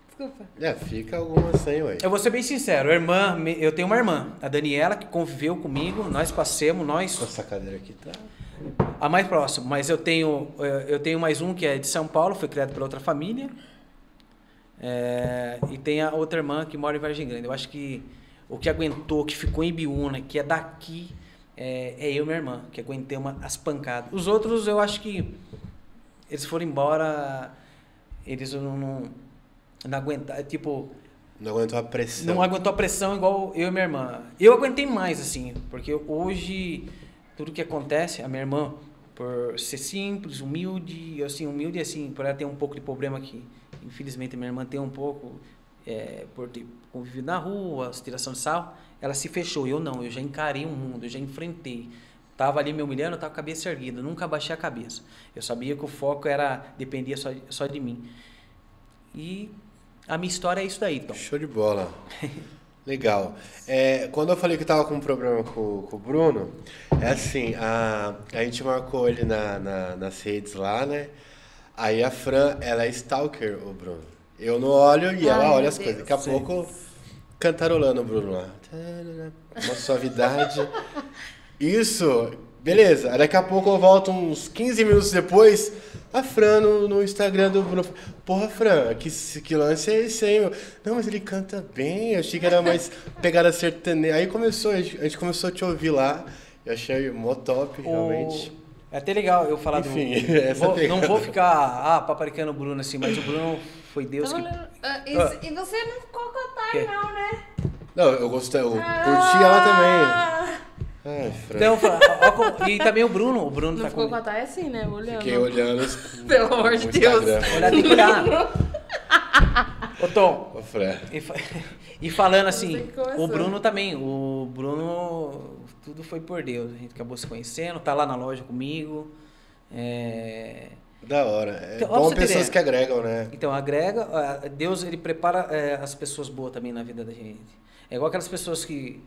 Desculpa. Fica alguma sem, ué. Eu vou ser bem sincero, eu tenho uma irmã, a Daniela, que conviveu comigo, nós passemos, Essa cadeira aqui tá... A mais próxima, mas eu tenho mais um que é de São Paulo, foi criado pela outra família, e tem a outra irmã que mora em Vargem Grande. Eu acho que o que aguentou, que ficou em Biúna, que é daqui, é eu e minha irmã, que aguentei as pancadas. Os outros, eu acho que eles foram embora, eles não aguentaram, tipo... Não aguentou a pressão. Não aguentou a pressão igual eu e minha irmã. Eu aguentei mais, assim, porque hoje, tudo que acontece, a minha irmã, por ser simples, humilde, por ela ter um pouco de problema aqui. Infelizmente, a minha irmã tem um pouco, por ter convivido na rua, tiração de sarro, ela se fechou. Eu não, eu já encarei o mundo, eu já enfrentei. Tava ali me humilhando, eu tava com a cabeça erguida, nunca abaixei a cabeça. Eu sabia que o foco dependia só de mim. E a minha história é isso daí, Tom. Show de bola. Legal. Quando eu falei que tava com um problema com o Bruno, assim, a gente marcou ele nas redes lá, né? Aí a Fran, ela é stalker, o Bruno. Eu não olho e ela olha as coisas. Daqui a pouco, cantarolando o Bruno lá. Uma suavidade. Isso, beleza. Daqui a pouco eu volto uns 15 minutos depois, a Fran no Instagram do Bruno. Porra, Fran, que lance é esse aí, meu? Não, mas ele canta bem, eu achei que era mais pegada sertaneja. Aí a gente começou a te ouvir lá, eu achei mó top, realmente. É até legal eu falar não vou ficar paparicando o Bruno assim, mas o Bruno foi Deus que... E você não ficou com a Thay, não, né? Não, eu gostei, eu curti ela também. Ai, então, e também o Bruno não tá ficou com a Thay assim, né? Olhando. Fiquei olhando. Pelo amor de Deus. Olhar, tem que olhar. Ô, Tom. Ô, Fran. E falando assim, o Bruno também. O Bruno, tudo foi por Deus. A gente acabou se conhecendo, tá lá na loja comigo. Da hora. Então, bom pessoas que agregam, né? Então, agrega. Deus, ele prepara as pessoas boas também na vida da gente. É igual aquelas pessoas que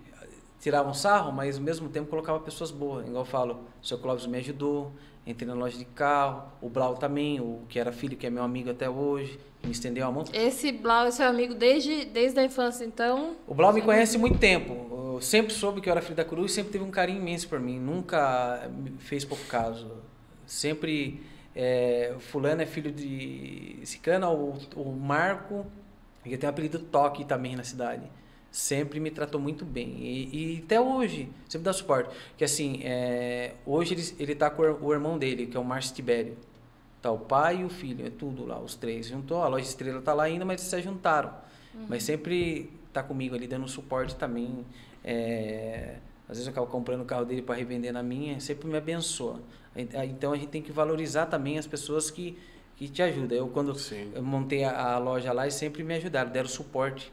tiravam sarro, mas ao mesmo tempo colocavam pessoas boas. Igual eu falo, o seu Clóvis me ajudou, entrei na loja de carro, o Blau também, o que era filho, que é meu amigo até hoje, que me estendeu a mão. Esse Blau é seu amigo desde a infância, então? O Blau me conhece há muito tempo. Eu sempre soube que eu era filho da Cruz, sempre teve um carinho imenso por mim, nunca me fez pouco caso. Sempre, fulano é filho de Cicana, o Marco, que tem o apelido Toque também na cidade. Sempre me tratou muito bem. E até hoje, sempre dá suporte. Que assim, hoje ele tá com o irmão dele, que é o Márcio Tibério. Tá o pai e o filho, é tudo lá, os três. Juntou, a loja Estrela tá lá ainda, mas eles se juntaram. Mas sempre tá comigo ali, dando suporte também. Às vezes eu acabo comprando o carro dele para revender na minha, sempre me abençoa. Então a gente tem que valorizar também as pessoas que te ajudam. Eu, quando eu montei a loja lá, eles sempre me ajudaram, deram suporte.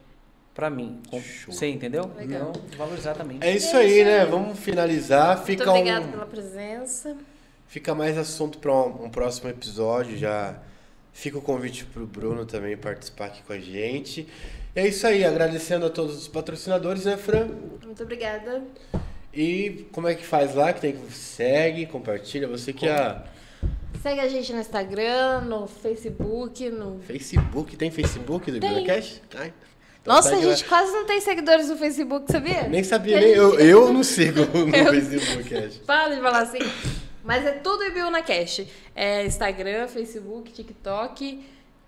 pra mim. Você entendeu? Legal. Então, valorizar também. É isso aí, né? Vamos finalizar. Muito obrigada pela presença. Fica mais assunto para um próximo episódio. Já fica o convite pro Bruno também participar aqui com a gente. E é isso aí. Agradecendo a todos os patrocinadores, né, Fran? Muito obrigada. E como é que faz lá? Que tem que segue, compartilha. Você que Segue a gente no Instagram, no Facebook, Facebook? Tem Facebook do BibliaCast? Nossa, a gente quase não tem seguidores no Facebook, sabia? Nem sabia, nem eu não sigo no Facebook. Acho. Para de falar assim. Mas é tudo IBiunaCast. É Instagram, Facebook, TikTok,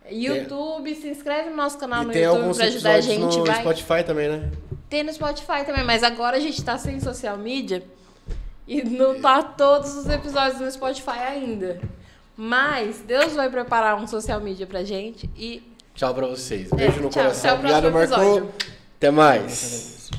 YouTube. Se inscreve no nosso canal no YouTube pra ajudar a gente. No Spotify também, né? Tem no Spotify também, mas agora a gente tá sem social media e não tá todos os episódios no Spotify ainda. Mas Deus vai preparar um social media pra gente e... Tchau pra vocês. Beijo no tchau, coração. Obrigado, Marco. Até mais.